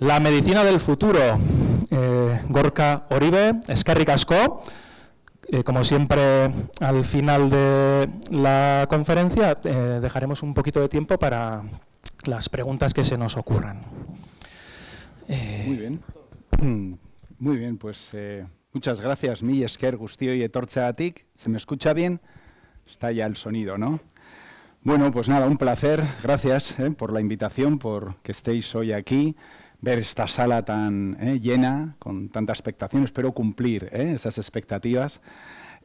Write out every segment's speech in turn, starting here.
La medicina del futuro. Gorka Oribe, eskerrik asko. Como siempre, al final de la conferencia dejaremos un poquito de tiempo para las preguntas que se nos ocurran. Muy bien. Muy bien, pues muchas gracias, mi esker guztioi etortzeagatik. ¿Se me escucha bien? Está ya el sonido, ¿no? Bueno, pues nada, un placer. Gracias por la invitación, por que estéis hoy aquí. Ver esta sala tan llena, con tanta expectación. Espero cumplir esas expectativas.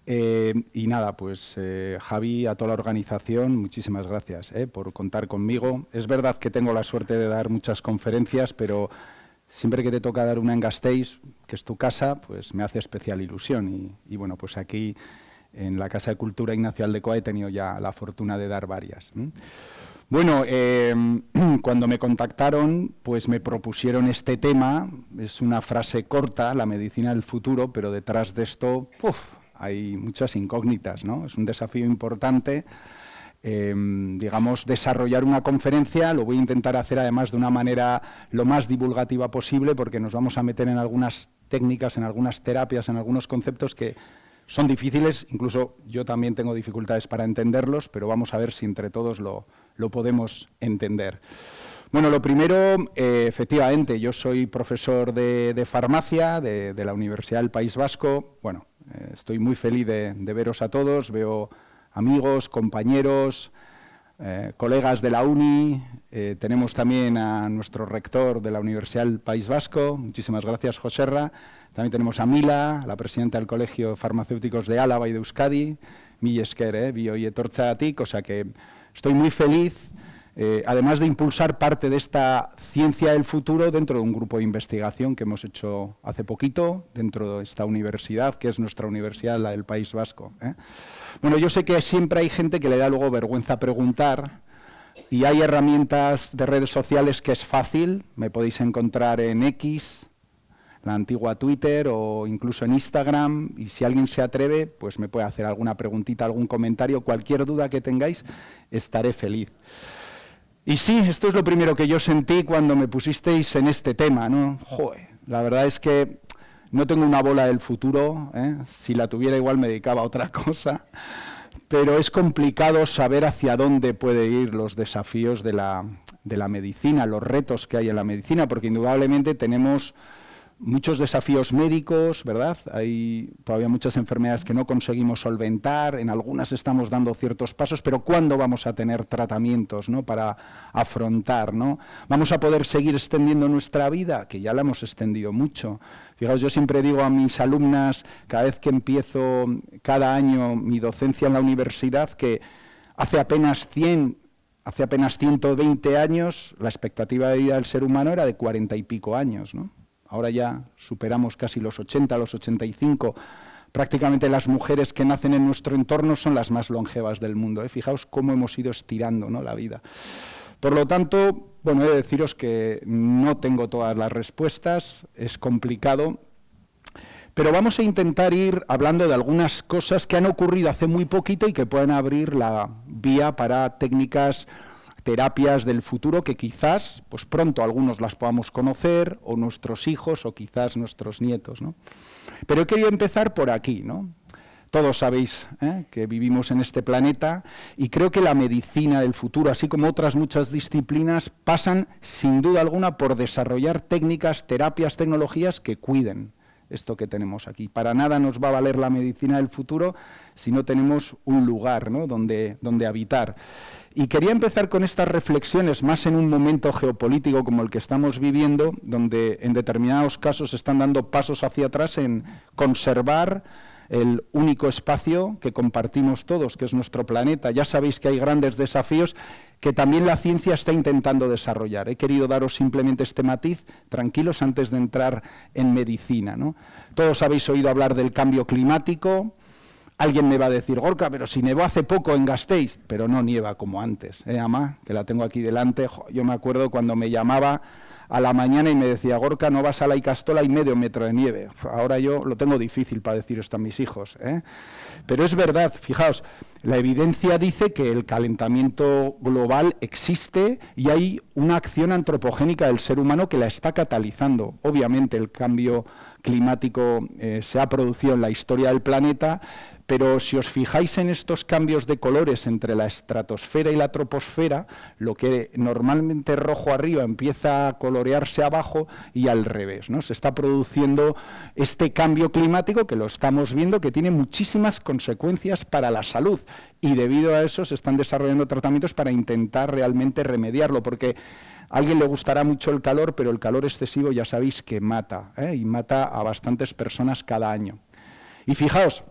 Y nada, pues Javi, a toda la organización, muchísimas gracias por contar conmigo. Es verdad que tengo la suerte de dar muchas conferencias, pero siempre que te toca dar una en Gasteiz, que es tu casa, pues me hace especial ilusión. Y bueno, pues aquí en la Casa de Cultura Ignacio Aldecoa he tenido ya la fortuna de dar varias. Bueno, cuando me contactaron, pues me propusieron este tema. Es una frase corta, la medicina del futuro, pero detrás de esto hay muchas incógnitas, ¿no? Es un desafío importante. Digamos, desarrollar una conferencia, lo voy a intentar hacer además de una manera lo más divulgativa posible, porque nos vamos a meter en algunas técnicas, en algunas terapias, en algunos conceptos que son difíciles, incluso yo también tengo dificultades para entenderlos, pero vamos a ver si entre todos lo podemos entender. Bueno, lo primero, efectivamente, yo soy profesor de farmacia de la Universidad del País Vasco. Bueno, estoy muy feliz de veros a todos, veo amigos, compañeros, colegas de la uni, tenemos también a nuestro rector de la Universidad del País Vasco, muchísimas gracias, Joserra. También tenemos a Mila, la presidenta del Colegio de Farmacéuticos de Álava y de Euskadi, mi esker, bioi etortzeagatik, o sea que estoy muy feliz, además de impulsar parte de esta ciencia del futuro dentro de un grupo de investigación que hemos hecho hace poquito, dentro de esta universidad, que es nuestra universidad, la del País Vasco. Bueno, yo sé que siempre hay gente que le da luego vergüenza preguntar, y hay herramientas de redes sociales que es fácil, me podéis encontrar en X, la antigua Twitter o incluso en Instagram, y si alguien se atreve, pues me puede hacer alguna preguntita, algún comentario, cualquier duda que tengáis, estaré feliz. Y sí, esto es lo primero que yo sentí cuando me pusisteis en este tema, ¿no? Joder, la verdad es que no tengo una bola del futuro, si la tuviera igual me dedicaba a otra cosa, pero es complicado saber hacia dónde pueden ir los desafíos de la medicina, los retos que hay en la medicina, porque indudablemente tenemos muchos desafíos médicos, ¿verdad? Hay todavía muchas enfermedades que no conseguimos solventar, en algunas estamos dando ciertos pasos, pero ¿cuándo vamos a tener tratamientos, ¿no?, para afrontar, ¿no? ¿Vamos a poder seguir extendiendo nuestra vida? Que ya la hemos extendido mucho. Fijaos, yo siempre digo a mis alumnas, cada vez que empiezo cada año mi docencia en la universidad, que hace apenas 120 años, la expectativa de vida del ser humano era de 40 y pico años, ¿no? Ahora ya superamos casi los 80, los 85. Prácticamente las mujeres que nacen en nuestro entorno son las más longevas del mundo. Fijaos cómo hemos ido estirando, ¿no?, la vida. Por lo tanto, bueno, he de deciros que no tengo todas las respuestas, es complicado, pero vamos a intentar ir hablando de algunas cosas que han ocurrido hace muy poquito y que pueden abrir la vía para técnicas, terapias del futuro que quizás, pues pronto algunos las podamos conocer, o nuestros hijos, o quizás nuestros nietos, ¿no? Pero he querido empezar por aquí, ¿no? Todos sabéis que vivimos en este planeta y creo que la medicina del futuro, así como otras muchas disciplinas, pasan sin duda alguna por desarrollar técnicas, terapias, tecnologías que cuiden esto que tenemos aquí. Para nada nos va a valer la medicina del futuro si no tenemos un lugar, ¿no?, donde habitar. Y quería empezar con estas reflexiones más en un momento geopolítico como el que estamos viviendo, donde en determinados casos se están dando pasos hacia atrás en conservar el único espacio que compartimos todos, que es nuestro planeta. Ya sabéis que hay grandes desafíos que también la ciencia está intentando desarrollar. He querido daros simplemente este matiz, tranquilos, antes de entrar en medicina, ¿no? Todos habéis oído hablar del cambio climático. Alguien me va a decir, Gorka, pero si nevó hace poco en Gasteiz, pero no nieva como antes, Ama, que la tengo aquí delante. Yo me acuerdo cuando me llamaba a la mañana y me decía, Gorka, no vas a la Icastola y medio metro de nieve. Ahora yo lo tengo difícil para decir esto a mis hijos, Pero es verdad, fijaos, La evidencia dice que el calentamiento global existe y hay una acción antropogénica del ser humano que la está catalizando. Obviamente el cambio climático se ha producido en la historia del planeta, pero si os fijáis en estos cambios de colores entre la estratosfera y la troposfera, lo que normalmente es rojo arriba empieza a colorearse abajo y al revés, ¿no? Se está produciendo este cambio climático que lo estamos viendo, que tiene muchísimas consecuencias para la salud, y debido a eso se están desarrollando tratamientos para intentar realmente remediarlo, porque a alguien le gustará mucho el calor, pero el calor excesivo ya sabéis que mata, y mata a bastantes personas cada año. Y fijaos,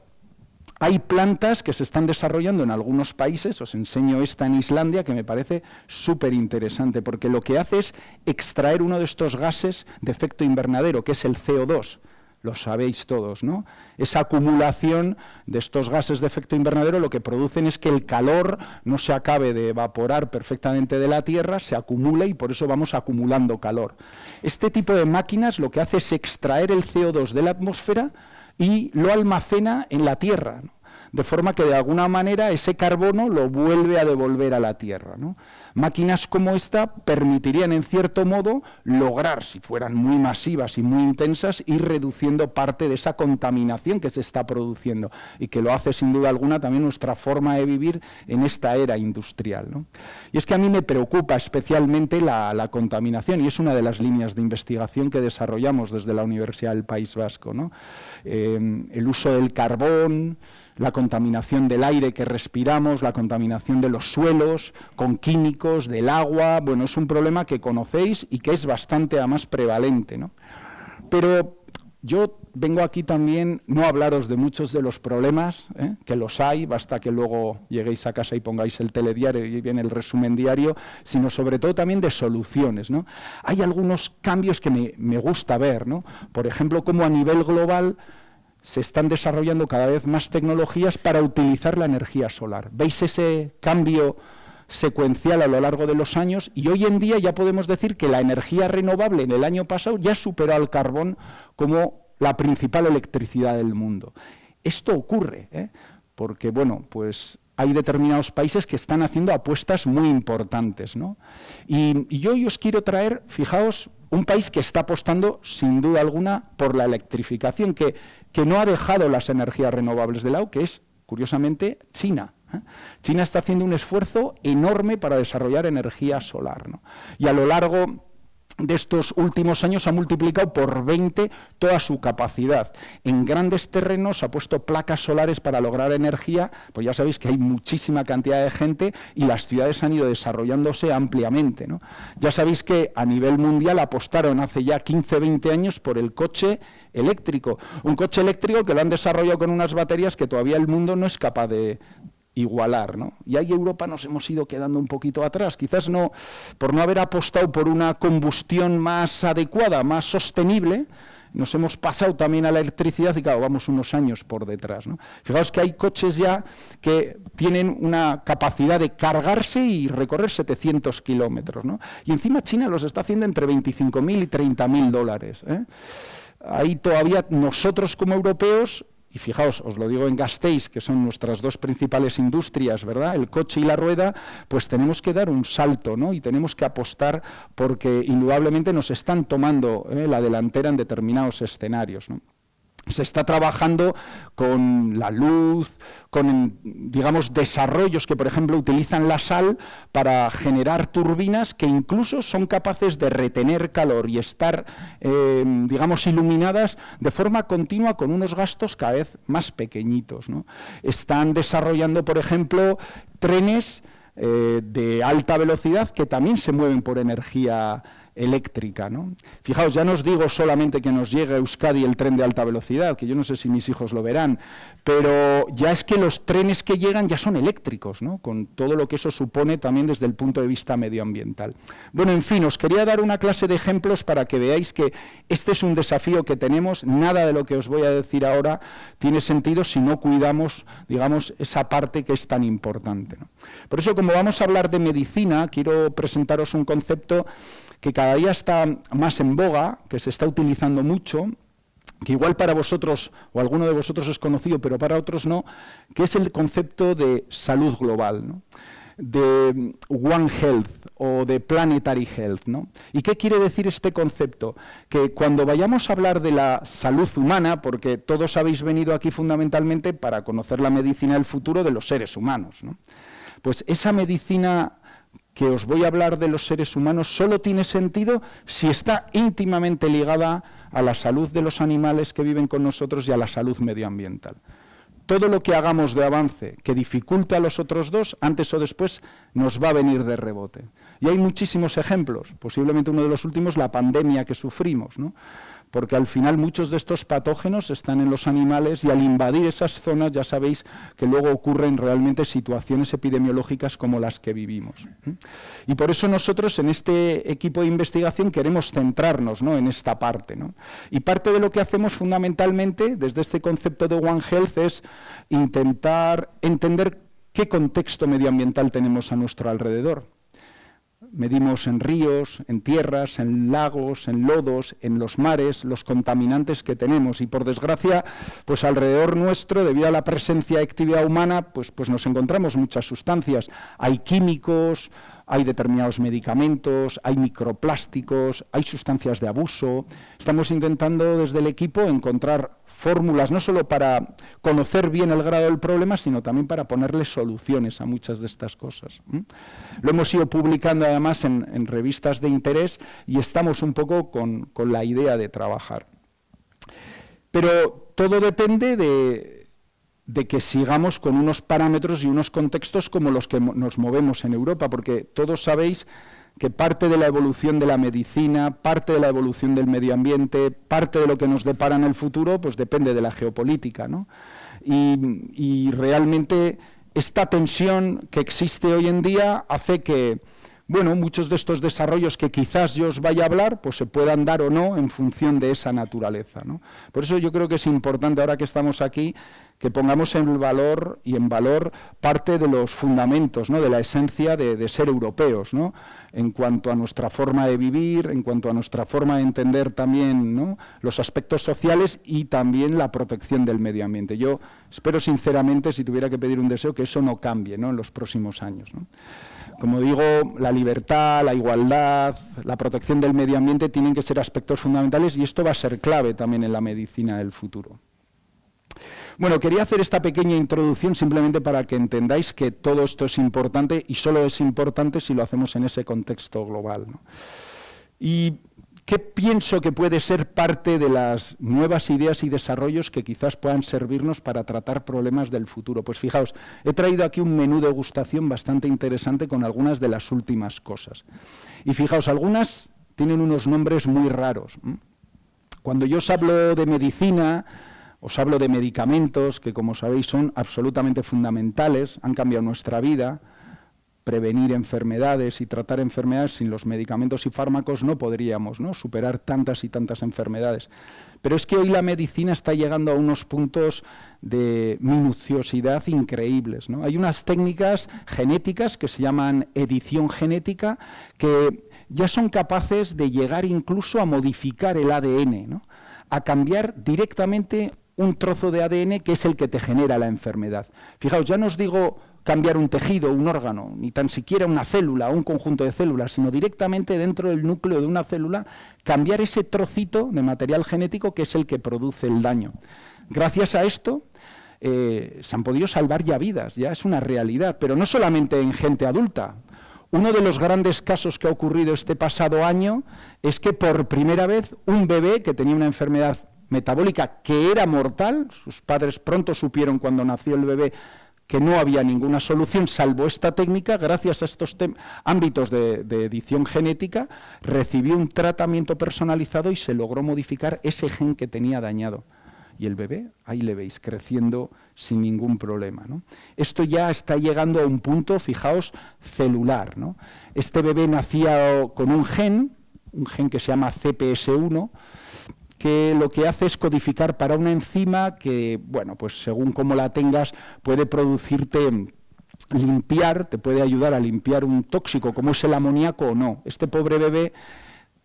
hay plantas que se están desarrollando en algunos países, os enseño esta en Islandia, que me parece súper interesante, porque lo que hace es extraer uno de estos gases de efecto invernadero, que es el CO2, lo sabéis todos, ¿no? Esa acumulación de estos gases de efecto invernadero lo que producen es que el calor no se acabe de evaporar perfectamente de la Tierra, se acumula y por eso vamos acumulando calor. Este tipo de máquinas lo que hace es extraer el CO2 de la atmósfera y lo almacena en la Tierra, ¿no? De forma que de alguna manera ese carbono lo vuelve a devolver a la Tierra, ¿no? Máquinas como esta permitirían en cierto modo lograr, si fueran muy masivas y muy intensas, ir reduciendo parte de esa contaminación que se está produciendo y que lo hace sin duda alguna también nuestra forma de vivir en esta era industrial, ¿no? Y es que a mí me preocupa especialmente la contaminación, y es una de las líneas de investigación que desarrollamos desde la Universidad del País Vasco, ¿no? El uso del carbón, la contaminación del aire que respiramos, la contaminación de los suelos, con químicos, del agua. Bueno, es un problema que conocéis y que es bastante además prevalente, ¿no? Pero yo vengo aquí también no a hablaros de muchos de los problemas, que los hay, basta que luego lleguéis a casa y pongáis el telediario y viene el resumen diario, sino sobre todo también de soluciones, ¿no? Hay algunos cambios que me gusta ver, ¿no? Por ejemplo, cómo a nivel global se están desarrollando cada vez más tecnologías para utilizar la energía solar. ¿Veis ese cambio secuencial a lo largo de los años? Y hoy en día ya podemos decir que la energía renovable en el año pasado ya superó al carbón como la principal electricidad del mundo. Esto ocurre, porque bueno, pues hay determinados países que están haciendo apuestas muy importantes, ¿no? Y yo hoy os quiero traer, fijaos, un país que está apostando, sin duda alguna, por la electrificación, que no ha dejado las energías renovables de lado, que es, curiosamente, China. China está haciendo un esfuerzo enorme para desarrollar energía solar, ¿no? Y a lo largo de estos últimos años ha multiplicado por 20 toda su capacidad. En grandes terrenos ha puesto placas solares para lograr energía, pues ya sabéis que hay muchísima cantidad de gente y las ciudades han ido desarrollándose ampliamente, ¿no? Ya sabéis que a nivel mundial apostaron hace ya 15-20 años por el coche eléctrico. Un coche eléctrico que lo han desarrollado con unas baterías que todavía el mundo no es capaz de igualar, ¿no? Y ahí Europa nos hemos ido quedando un poquito atrás, quizás no por no haber apostado por una combustión más adecuada, más sostenible. Nos hemos pasado también a la electricidad y claro, vamos unos años por detrás, ¿no? Fijaos que hay coches ya que tienen una capacidad de cargarse y recorrer 700 kilómetros, ¿no? Y encima China los está haciendo entre 25.000 y 30.000 dólares, ¿eh? Ahí todavía nosotros como europeos, y fijaos, os lo digo en Gasteiz, que son nuestras dos principales industrias, ¿verdad?, el coche y la rueda, pues tenemos que dar un salto, ¿no? Y tenemos que apostar porque indudablemente nos están tomando la delantera en determinados escenarios, ¿no? Se está trabajando con la luz, con, digamos, desarrollos que, por ejemplo, utilizan la sal para generar turbinas que incluso son capaces de retener calor y estar, digamos, iluminadas de forma continua con unos gastos cada vez más pequeñitos, ¿no? Están desarrollando, por ejemplo, trenes de alta velocidad que también se mueven por energía eléctrica, ¿no? Fijaos, ya no os digo solamente que nos llegue a Euskadi el tren de alta velocidad, que yo no sé si mis hijos lo verán, pero ya es que los trenes que llegan ya son eléctricos, ¿no? Con todo lo que eso supone también desde el punto de vista medioambiental. Bueno, en fin, os quería dar una clase de ejemplos para que veáis que este es un desafío que tenemos. Nada de lo que os voy a decir ahora tiene sentido si no cuidamos, digamos, esa parte que es tan importante, ¿no? Por eso, como vamos a hablar de medicina, quiero presentaros un concepto que cada día está más en boga, que se está utilizando mucho, que igual para vosotros o alguno de vosotros es conocido, pero para otros no, que es el concepto de salud global, ¿no? De One Health o de Planetary Health, ¿no? ¿Y qué quiere decir este concepto? Que cuando vayamos a hablar de la salud humana, porque todos habéis venido aquí fundamentalmente para conocer la medicina del futuro de los seres humanos, ¿no? Pues esa medicina que os voy a hablar de los seres humanos solo tiene sentido si está íntimamente ligada a la salud de los animales que viven con nosotros y a la salud medioambiental. Todo lo que hagamos de avance que dificulte a los otros dos, antes o después nos va a venir de rebote. Y hay muchísimos ejemplos, posiblemente uno de los últimos, la pandemia que sufrimos, ¿no? Porque al final muchos de estos patógenos están en los animales y al invadir esas zonas ya sabéis que luego ocurren realmente situaciones epidemiológicas como las que vivimos. Y por eso nosotros en este equipo de investigación queremos centrarnos, ¿no?, en esta parte, ¿no? Y parte de lo que hacemos fundamentalmente desde este concepto de One Health es intentar entender qué contexto medioambiental tenemos a nuestro alrededor. Medimos en ríos, en tierras, en lagos, en lodos, en los mares, los contaminantes que tenemos. Y por desgracia, pues alrededor nuestro, debido a la presencia de actividad humana, pues nos encontramos muchas sustancias. Hay químicos, hay determinados medicamentos, hay microplásticos, hay sustancias de abuso. Estamos intentando desde el equipo encontrar fórmulas no solo para conocer bien el grado del problema, sino también para ponerle soluciones a muchas de estas cosas. Lo hemos ido publicando además en revistas de interés y estamos un poco con la idea de trabajar. Pero todo depende de que sigamos con unos parámetros y unos contextos como los que nos movemos en Europa, porque todos sabéis que parte de la evolución de la medicina, parte de la evolución del medio ambiente, parte de lo que nos depara en el futuro, pues depende de la geopolítica, ¿no? Y realmente esta tensión que existe hoy en día hace que, bueno, muchos de estos desarrollos que quizás yo os vaya a hablar, pues se puedan dar o no en función de esa naturaleza, ¿no? Por eso yo creo que es importante, ahora que estamos aquí, que pongamos en valor parte de los fundamentos, ¿no?, de la esencia de ser europeos, ¿no?, en cuanto a nuestra forma de vivir, en cuanto a nuestra forma de entender también, ¿no?, los aspectos sociales y también la protección del medio ambiente. Yo espero sinceramente, si tuviera que pedir un deseo, que eso no cambie, ¿no?, en los próximos años, ¿no? Como digo, la libertad, la igualdad, la protección del medio ambiente tienen que ser aspectos fundamentales y esto va a ser clave también en la medicina del futuro. Bueno, quería hacer esta pequeña introducción simplemente para que entendáis que todo esto es importante y solo es importante si lo hacemos en ese contexto global, ¿no? Y ¿qué pienso que puede ser parte de las nuevas ideas y desarrollos que quizás puedan servirnos para tratar problemas del futuro? Pues fijaos, he traído aquí un menú de degustación bastante interesante con algunas de las últimas cosas. Y fijaos, algunas tienen unos nombres muy raros. Cuando yo os hablo de medicina, os hablo de medicamentos que, como sabéis, son absolutamente fundamentales, han cambiado nuestra vida. Prevenir enfermedades y tratar enfermedades sin los medicamentos y fármacos no podríamos, ¿no?, superar tantas y tantas enfermedades. Pero es que hoy la medicina está llegando a unos puntos de minuciosidad increíbles, ¿no? Hay unas técnicas genéticas que se llaman edición genética que ya son capaces de llegar incluso a modificar el ADN, ¿no?, a cambiar directamente un trozo de ADN que es el que te genera la enfermedad. Fijaos, ya no os digo cambiar un tejido, un órgano, ni tan siquiera una célula o un conjunto de células, sino directamente dentro del núcleo de una célula, cambiar ese trocito de material genético que es el que produce el daño. Gracias a esto se han podido salvar ya vidas, ya es una realidad, pero no solamente en gente adulta. Uno de los grandes casos que ha ocurrido este pasado año es que por primera vez un bebé que tenía una enfermedad metabólica que era mortal, sus padres pronto supieron cuando nació el bebé que no había ninguna solución salvo esta técnica, gracias a estos ámbitos de edición genética, recibió un tratamiento personalizado y se logró modificar ese gen que tenía dañado. Y el bebé, ahí le veis, creciendo sin ningún problema, ¿no? Esto ya está llegando a un punto, fijaos, celular, ¿no? Este bebé nacía con un gen que se llama CPS1, que lo que hace es codificar para una enzima que, bueno, pues según cómo la tengas, puede producirte limpiar, te puede ayudar a limpiar un tóxico, como es el amoníaco o no. Este pobre bebé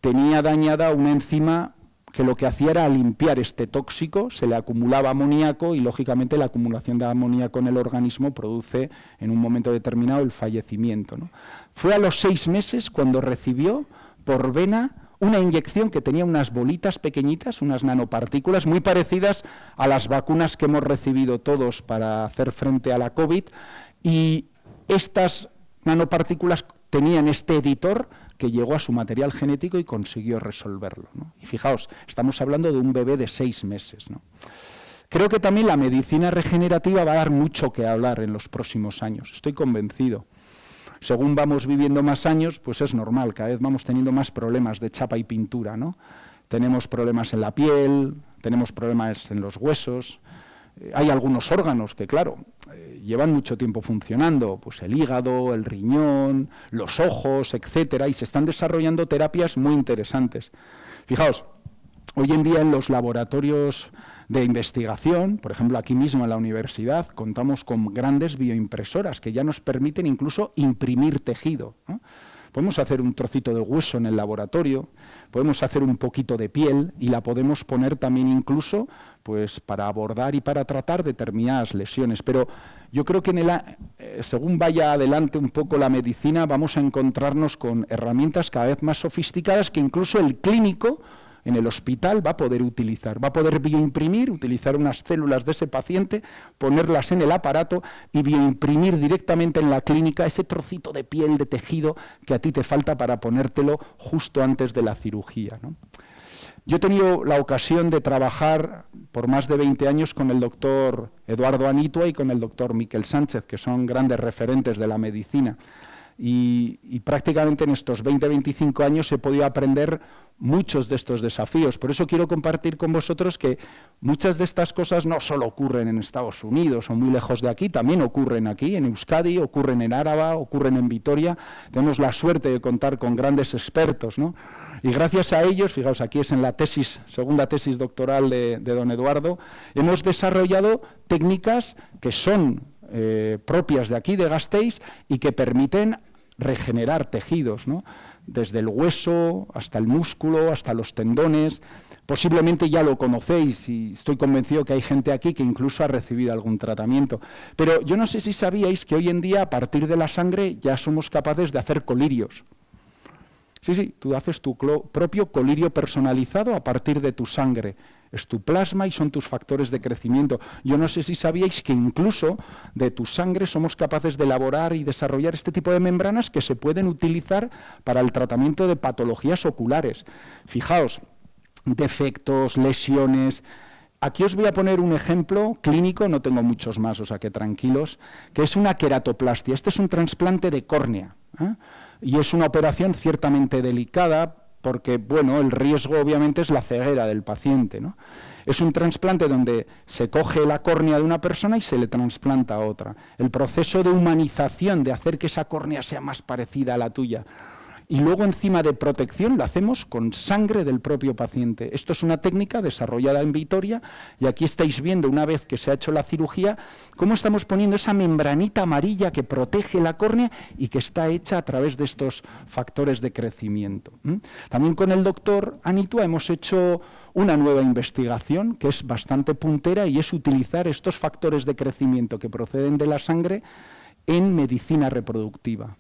tenía dañada una enzima que lo que hacía era limpiar este tóxico, se le acumulaba amoníaco y, lógicamente, la acumulación de amoníaco en el organismo produce, en un momento determinado, el fallecimiento, ¿no? Fue a los 6 meses cuando recibió por vena una inyección que tenía unas bolitas pequeñitas, unas nanopartículas, muy parecidas a las vacunas que hemos recibido todos para hacer frente a la COVID, y estas nanopartículas tenían este editor que llegó a su material genético y consiguió resolverlo, ¿no? Y fijaos, estamos hablando de un bebé de 6 meses, ¿no? Creo que también la medicina regenerativa va a dar mucho que hablar en los próximos años, estoy convencido. Según vamos viviendo más años, pues es normal, cada vez vamos teniendo más problemas de chapa y pintura, ¿no? Tenemos problemas en la piel, tenemos problemas en los huesos. Hay algunos órganos que, claro, llevan mucho tiempo funcionando, pues el hígado, el riñón, los ojos, etcétera, y se están desarrollando terapias muy interesantes. Fijaos, hoy en día en los laboratorios de investigación, por ejemplo, aquí mismo en la universidad, contamos con grandes bioimpresoras que ya nos permiten incluso imprimir tejido, ¿no? Podemos hacer un trocito de hueso en el laboratorio, podemos hacer un poquito de piel y la podemos poner también incluso pues, para abordar y para tratar determinadas lesiones. Pero yo creo que según vaya adelante un poco la medicina, vamos a encontrarnos con herramientas cada vez más sofisticadas que incluso el clínico en el hospital va a poder utilizar, va a poder bioimprimir, utilizar unas células de ese paciente, ponerlas en el aparato y bioimprimir directamente en la clínica ese trocito de piel, de tejido que a ti te falta para ponértelo justo antes de la cirugía, ¿no? Yo he tenido la ocasión de trabajar por más de 20 años con el doctor Eduardo Anitua y con el doctor Miquel Sánchez, que son grandes referentes de la medicina. Y prácticamente en estos 20-25 años he podido aprender muchos de estos desafíos. Por eso quiero compartir con vosotros que muchas de estas cosas no solo ocurren en Estados Unidos o muy lejos de aquí, también ocurren aquí, en Euskadi, ocurren en Áraba, ocurren en Vitoria. Tenemos la suerte de contar con grandes expertos, ¿no? Y gracias a ellos, fijaos, aquí es en la segunda tesis doctoral de don Eduardo, hemos desarrollado técnicas que son propias de aquí, de Gasteiz, y que permiten regenerar tejidos, ¿no? Desde el hueso hasta el músculo, hasta los tendones. Posiblemente ya lo conocéis y estoy convencido que hay gente aquí que incluso ha recibido algún tratamiento. Pero yo no sé si sabíais que hoy en día, a partir de la sangre, ya somos capaces de hacer colirios. Sí, tú haces tu propio colirio personalizado a partir de tu sangre. Es tu plasma y son tus factores de crecimiento. Yo no sé si sabíais que incluso de tu sangre somos capaces de elaborar y desarrollar este tipo de membranas que se pueden utilizar para el tratamiento de patologías oculares. Fijaos, defectos, lesiones. Aquí os voy a poner un ejemplo clínico, no tengo muchos más, o sea que tranquilos, que es una queratoplastia. Este es un trasplante de córnea, ¿eh? Y es una operación ciertamente delicada, porque, bueno, el riesgo obviamente es la ceguera del paciente, ¿no? Es un trasplante donde se coge la córnea de una persona y se le trasplanta a otra. El proceso de humanización, de hacer que esa córnea sea más parecida a la tuya. Y luego encima de protección lo hacemos con sangre del propio paciente. Esto es una técnica desarrollada en Vitoria y aquí estáis viendo, una vez que se ha hecho la cirugía, cómo estamos poniendo esa membranita amarilla que protege la córnea y que está hecha a través de estos factores de crecimiento. También con el doctor Anitua hemos hecho una nueva investigación que es bastante puntera y es utilizar estos factores de crecimiento que proceden de la sangre en medicina reproductiva.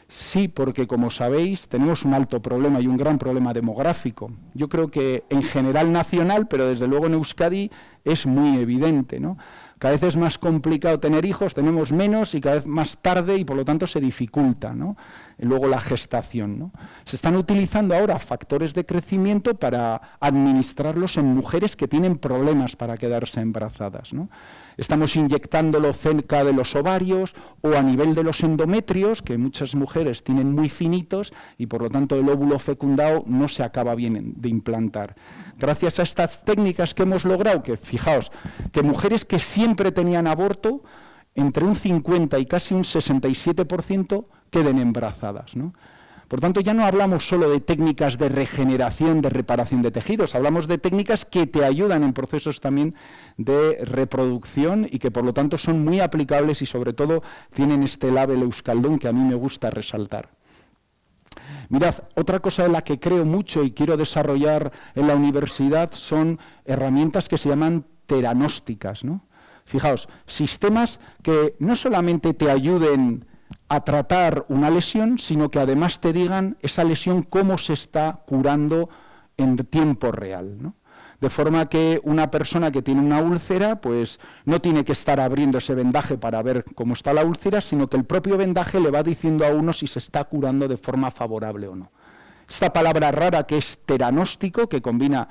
Sí, porque como sabéis tenemos un alto problema y un gran problema demográfico. Yo creo que en general nacional, pero desde luego en Euskadi es muy evidente, ¿no? Cada vez es más complicado tener hijos, tenemos menos y cada vez más tarde y por lo tanto se dificulta, ¿no? Y luego la gestación, ¿no? Se están utilizando ahora factores de crecimiento para administrarlos en mujeres que tienen problemas para quedarse embarazadas, ¿no? Estamos inyectándolo cerca de los ovarios o a nivel de los endometrios, que muchas mujeres tienen muy finitos y por lo tanto el óvulo fecundado no se acaba bien de implantar. Gracias a estas técnicas que hemos logrado, que fijaos, que mujeres que siempre tenían aborto, entre un 50 y casi un 67% queden embarazadas, ¿no? Por tanto, ya no hablamos solo de técnicas de regeneración, de reparación de tejidos, hablamos de técnicas que te ayudan en procesos también de reproducción y que por lo tanto son muy aplicables y sobre todo tienen este label euskaldun que a mí me gusta resaltar. Mirad, otra cosa en la que creo mucho y quiero desarrollar en la universidad son herramientas que se llaman teranósticas, ¿no? Fijaos, sistemas que no solamente te ayuden a tratar una lesión, sino que además te digan esa lesión cómo se está curando en tiempo real, ¿no? De forma que una persona que tiene una úlcera, pues no tiene que estar abriendo ese vendaje para ver cómo está la úlcera, sino que el propio vendaje le va diciendo a uno si se está curando de forma favorable o no. Esta palabra rara que es teranóstico, que combina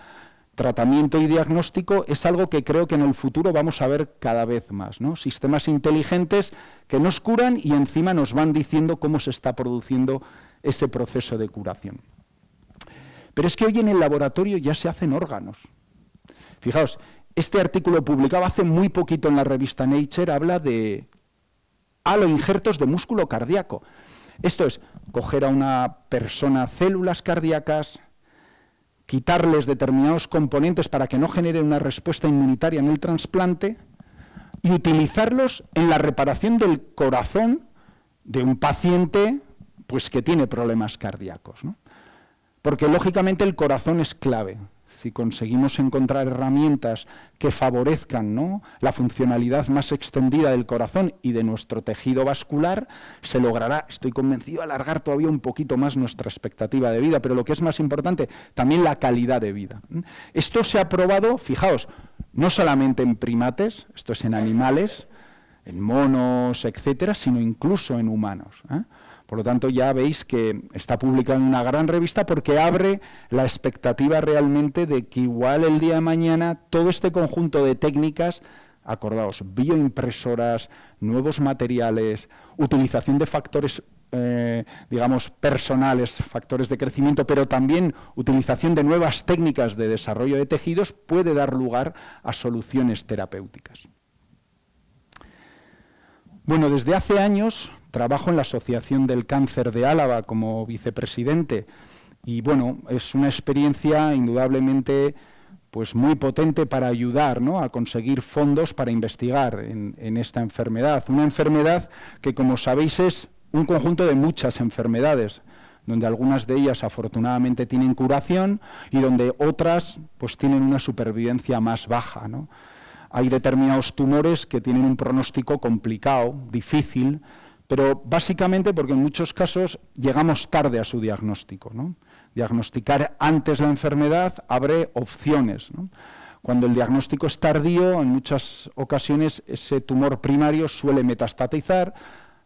tratamiento y diagnóstico, es algo que creo que en el futuro vamos a ver cada vez más, ¿no? Sistemas inteligentes que nos curan y encima nos van diciendo cómo se está produciendo ese proceso de curación. Pero es que hoy en el laboratorio ya se hacen órganos. Fijaos, este artículo publicado hace muy poquito en la revista Nature habla de aloinjertos de músculo cardíaco. Esto es, coger a una persona células cardíacas, quitarles determinados componentes para que no generen una respuesta inmunitaria en el trasplante y utilizarlos en la reparación del corazón de un paciente pues, que tiene problemas cardíacos, ¿no? Porque lógicamente el corazón es clave. Si conseguimos encontrar herramientas que favorezcan, ¿no?, la funcionalidad más extendida del corazón y de nuestro tejido vascular, se logrará, estoy convencido, alargar todavía un poquito más nuestra expectativa de vida, pero lo que es más importante, también la calidad de vida. Esto se ha probado, fijaos, no solamente en primates, esto es en animales, en monos, etcétera, sino incluso en humanos, ¿eh? Por lo tanto, ya veis que está publicado en una gran revista porque abre la expectativa realmente de que igual el día de mañana todo este conjunto de técnicas, acordaos, bioimpresoras, nuevos materiales, utilización de factores, digamos, personales, factores de crecimiento, pero también utilización de nuevas técnicas de desarrollo de tejidos, puede dar lugar a soluciones terapéuticas. Bueno, desde hace años trabajo en la Asociación del Cáncer de Álava como vicepresidente y bueno, es una experiencia indudablemente pues muy potente para ayudar, ¿no?, a conseguir fondos para investigar en esta enfermedad. Una enfermedad que, como sabéis, es un conjunto de muchas enfermedades, donde algunas de ellas afortunadamente tienen curación y donde otras pues tienen una supervivencia más baja, ¿no? Hay determinados tumores que tienen un pronóstico complicado, difícil, pero básicamente porque en muchos casos llegamos tarde a su diagnóstico, ¿no? Diagnosticar antes la enfermedad abre opciones, ¿no? Cuando el diagnóstico es tardío, en muchas ocasiones ese tumor primario suele metastatizar,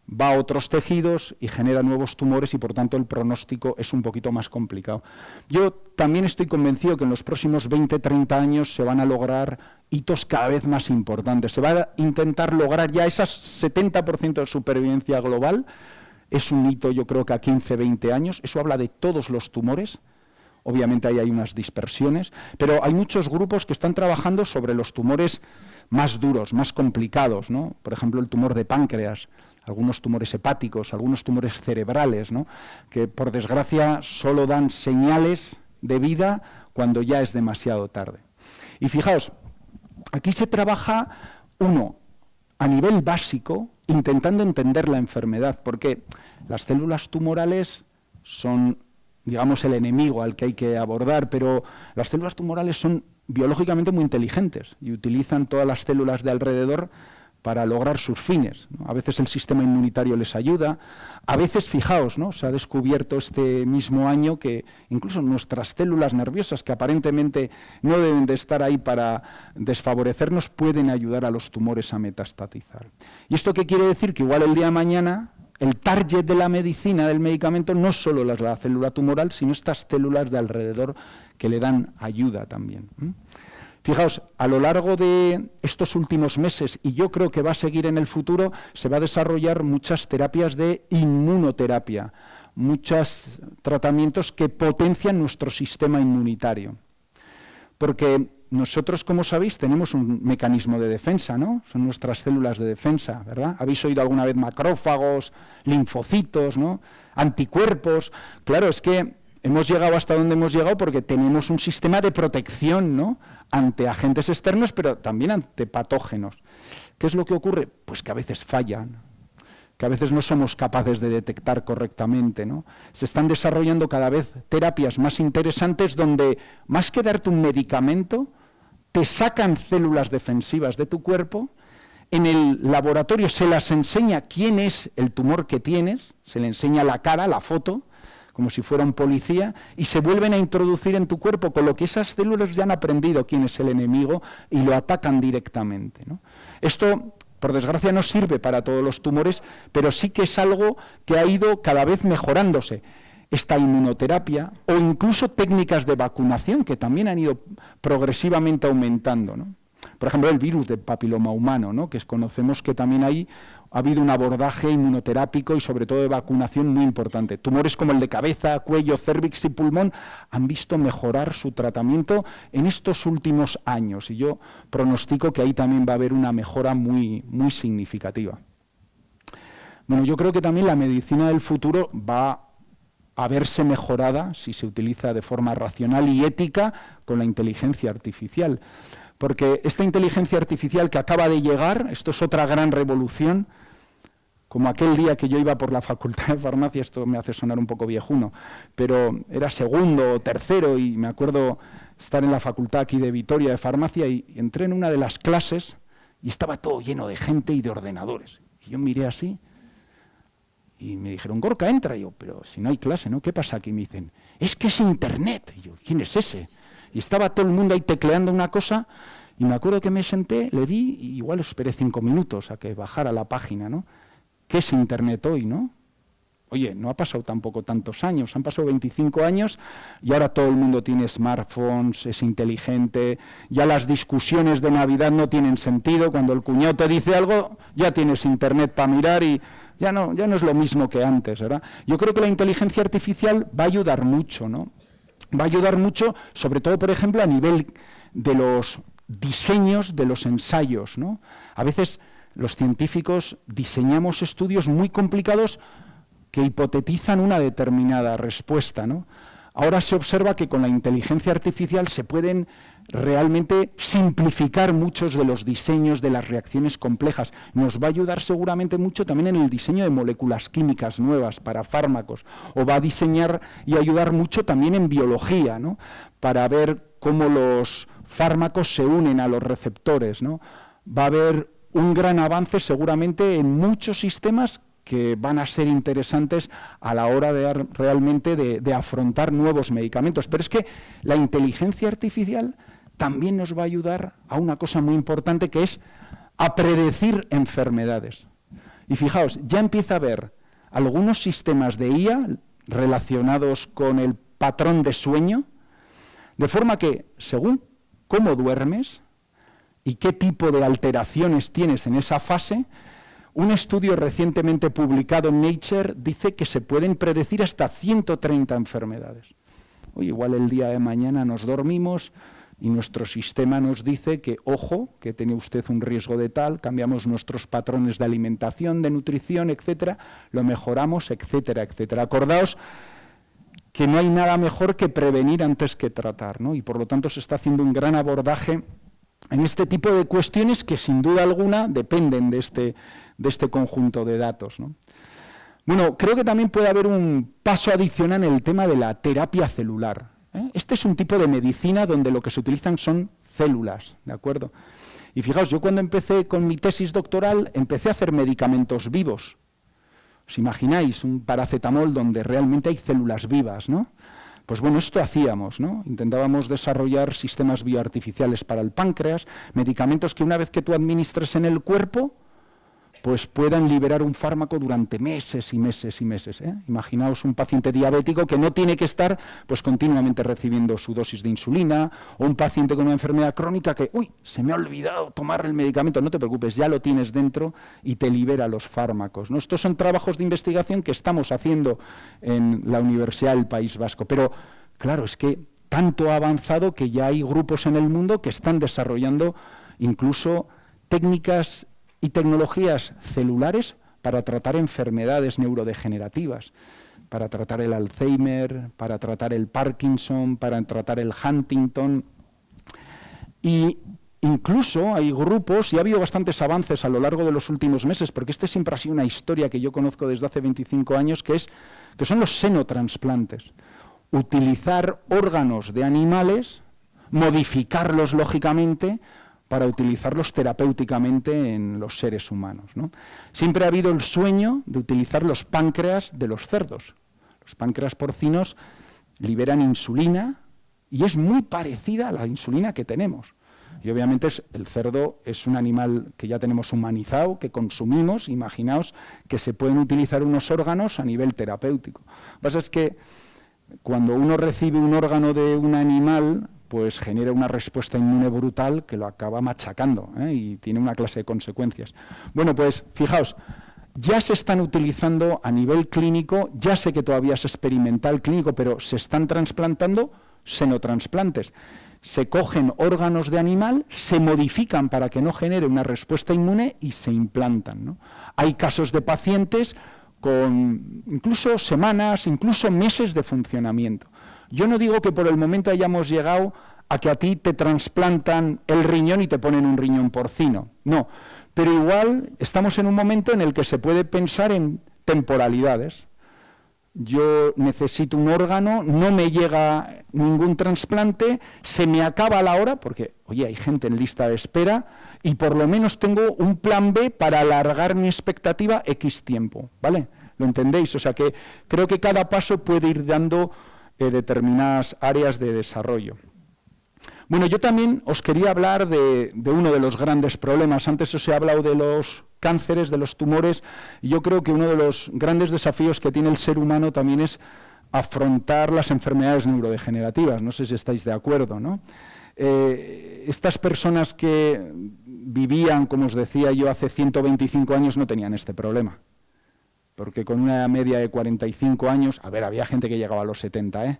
va a otros tejidos y genera nuevos tumores y por tanto el pronóstico es un poquito más complicado. Yo también estoy convencido que en los próximos 20-30 años se van a lograr hitos cada vez más importantes. Se va a intentar lograr ya esas 70% de supervivencia global. Es un hito, yo creo que a 15-20 años. Eso habla de todos los tumores. Obviamente ahí hay unas dispersiones, pero hay muchos grupos que están trabajando sobre los tumores más duros, más complicados, ¿no? Por ejemplo, el tumor de páncreas, algunos tumores hepáticos, algunos tumores cerebrales, ¿no?, que por desgracia solo dan señales de vida cuando ya es demasiado tarde. Y fijaos, aquí se trabaja, uno, a nivel básico, intentando entender la enfermedad, porque las células tumorales son, digamos, el enemigo al que hay que abordar, pero las células tumorales son biológicamente muy inteligentes y utilizan todas las células de alrededor para lograr sus fines, ¿no? A veces el sistema inmunitario les ayuda, a veces, fijaos, ¿no?, se ha descubierto este mismo año que incluso nuestras células nerviosas, que aparentemente no deben de estar ahí para desfavorecernos, pueden ayudar a los tumores a metastatizar. ¿Y esto qué quiere decir? Que igual el día de mañana el target de la medicina, del medicamento, no es solo la célula tumoral, sino estas células de alrededor que le dan ayuda también. Fijaos, a lo largo de estos últimos meses, y yo creo que va a seguir en el futuro, se va a desarrollar muchas terapias de inmunoterapia, muchos tratamientos que potencian nuestro sistema inmunitario. Porque nosotros, como sabéis, tenemos un mecanismo de defensa, ¿no? Son nuestras células de defensa, ¿verdad? ¿Habéis oído alguna vez macrófagos, linfocitos, ¿no?, anticuerpos? Claro, es que hemos llegado hasta donde hemos llegado porque tenemos un sistema de protección, ¿no?, ante agentes externos, pero también ante patógenos. ¿Qué es lo que ocurre? Pues que a veces fallan. que a veces no somos capaces de detectar correctamente, ¿no? Se están desarrollando cada vez terapias más interesantes donde, más que darte un medicamento, te sacan células defensivas de tu cuerpo, en el laboratorio se las enseña quién es el tumor que tienes, se le enseña la cara, la foto, como si fuera un policía, y se vuelven a introducir en tu cuerpo, con lo que esas células ya han aprendido quién es el enemigo y lo atacan directamente, ¿no? Esto, por desgracia, no sirve para todos los tumores, pero sí que es algo que ha ido cada vez mejorándose. Esta inmunoterapia o incluso técnicas de vacunación que también han ido progresivamente aumentando, ¿no? Por ejemplo, el virus del papiloma humano, ¿no? Que conocemos que también ahí ha habido un abordaje inmunoterápico y sobre todo de vacunación muy importante. Tumores como el de cabeza, cuello, cérvix y pulmón han visto mejorar su tratamiento en estos últimos años y yo pronostico que ahí también va a haber una mejora muy, muy significativa. Bueno, yo creo que también la medicina del futuro va a verse mejorada si se utiliza de forma racional y ética con la inteligencia artificial. Porque esta inteligencia artificial que acaba de llegar, esto es otra gran revolución, como aquel día que yo iba por la Facultad de Farmacia, esto me hace sonar un poco viejuno, pero era segundo o tercero y me acuerdo estar en la facultad aquí de Vitoria de Farmacia y entré en una de las clases y estaba todo lleno de gente y de ordenadores. Y yo miré así y me dijeron, Gorka, entra. Y yo, pero si no hay clase, ¿no? ¿Qué pasa aquí? Me dicen, es que es Internet. Y yo, ¿quién es ese? Y estaba todo el mundo ahí tecleando una cosa y me acuerdo que me senté, le di y igual esperé 5 minutos a que bajara la página, ¿no? ¿Qué es Internet hoy, no? Oye, no ha pasado tampoco tantos años, han pasado 25 años y ahora todo el mundo tiene smartphones, es inteligente, ya las discusiones de Navidad no tienen sentido, cuando el cuñado te dice algo ya tienes Internet para mirar y ya no es lo mismo que antes, ¿verdad? Yo creo que la inteligencia artificial va a ayudar mucho, ¿no? Va a ayudar mucho, sobre todo, por ejemplo, a nivel de los diseños de los ensayos, ¿no? A veces los científicos diseñamos estudios muy complicados que hipotetizan una determinada respuesta, ¿no? Ahora se observa que con la inteligencia artificial se pueden realmente simplificar muchos de los diseños de las reacciones complejas. Nos va a ayudar seguramente mucho también en el diseño de moléculas químicas nuevas para fármacos, o va a diseñar y ayudar mucho también en biología, ¿no? Para ver cómo los fármacos se unen a los receptores, ¿no? Va a haber un gran avance seguramente en muchos sistemas que van a ser interesantes a la hora de realmente de afrontar nuevos medicamentos. Pero es que la inteligencia artificial también nos va a ayudar a una cosa muy importante, que es a predecir enfermedades. Y fijaos, ya empieza a haber algunos sistemas de IA relacionados con el patrón de sueño, de forma que, según cómo duermes y qué tipo de alteraciones tienes en esa fase, un estudio recientemente publicado en Nature dice que se pueden predecir hasta 130 enfermedades. Oye, igual el día de mañana nos dormimos y nuestro sistema nos dice que, ojo, que tiene usted un riesgo de tal, cambiamos nuestros patrones de alimentación, de nutrición, etcétera, lo mejoramos, etcétera, etcétera. Acordaos que no hay nada mejor que prevenir antes que tratar, ¿no? Y por lo tanto se está haciendo un gran abordaje en este tipo de cuestiones que sin duda alguna dependen de este conjunto de datos, ¿no? Bueno, creo que también puede haber un paso adicional en el tema de la terapia celular, ¿eh? Este es un tipo de medicina donde lo que se utilizan son células, ¿de acuerdo? Y fijaos, yo cuando empecé con mi tesis doctoral, empecé a hacer medicamentos vivos. ¿Os imagináis un paracetamol donde realmente hay células vivas, ¿no? Pues bueno, esto hacíamos, ¿no? Intentábamos desarrollar sistemas bioartificiales para el páncreas, medicamentos que una vez que tú administres en el cuerpo, pues puedan liberar un fármaco durante meses y meses y meses, ¿eh? Imaginaos un paciente diabético que no tiene que estar pues continuamente recibiendo su dosis de insulina, o un paciente con una enfermedad crónica que, uy, se me ha olvidado tomar el medicamento. No te preocupes, ya lo tienes dentro y te libera los fármacos, ¿no? Estos son trabajos de investigación que estamos haciendo en la Universidad del País Vasco, pero claro, es que tanto ha avanzado que ya hay grupos en el mundo que están desarrollando incluso técnicas y tecnologías celulares para tratar enfermedades neurodegenerativas, para tratar el Alzheimer, para tratar el Parkinson, para tratar el Huntington. Y Incluso hay grupos, y ha habido bastantes avances a lo largo de los últimos meses, porque este siempre ha sido una historia que yo conozco desde hace 25 años, que son los senotransplantes. Utilizar órganos de animales, modificarlos lógicamente, para utilizarlos terapéuticamente en los seres humanos, ¿no? Siempre ha habido el sueño de utilizar los páncreas de los cerdos. Los páncreas porcinos liberan insulina y es muy parecida a la insulina que tenemos. Y obviamente el cerdo es un animal que ya tenemos humanizado, que consumimos. Imaginaos que se pueden utilizar unos órganos a nivel terapéutico. Lo que pasa es que cuando uno recibe un órgano de un animal, pues genera una respuesta inmune brutal que lo acaba machacando, y tiene una clase de consecuencias. Bueno, pues fijaos, ya se están utilizando a nivel clínico, ya sé que todavía es experimental clínico, pero se están trasplantando senotransplantes. Se cogen órganos de animal, se modifican para que no genere una respuesta inmune y se implantan, ¿no? Hay casos de pacientes con incluso semanas, incluso meses de funcionamiento. Yo no digo que por el momento hayamos llegado a que a ti te trasplantan el riñón y te ponen un riñón porcino, no, pero igual estamos en un momento en el que se puede pensar en temporalidades. Yo necesito un órgano, no me llega ningún trasplante, se me acaba la hora, porque, oye, hay gente en lista de espera, y por lo menos tengo un plan B para alargar mi expectativa X tiempo, ¿vale? ¿Lo entendéis? O sea que creo que cada paso puede ir dando determinadas áreas de desarrollo. Bueno, yo también os quería hablar de uno de los grandes problemas. Antes os he hablado de los cánceres, de los tumores, y yo creo que uno de los grandes desafíos que tiene el ser humano también es afrontar las enfermedades neurodegenerativas. No sé si estáis de acuerdo, ¿no? Estas personas que vivían, como os decía yo, hace 125 años no tenían este problema. Porque con una media de 45 años, a ver, había gente que llegaba a los 70,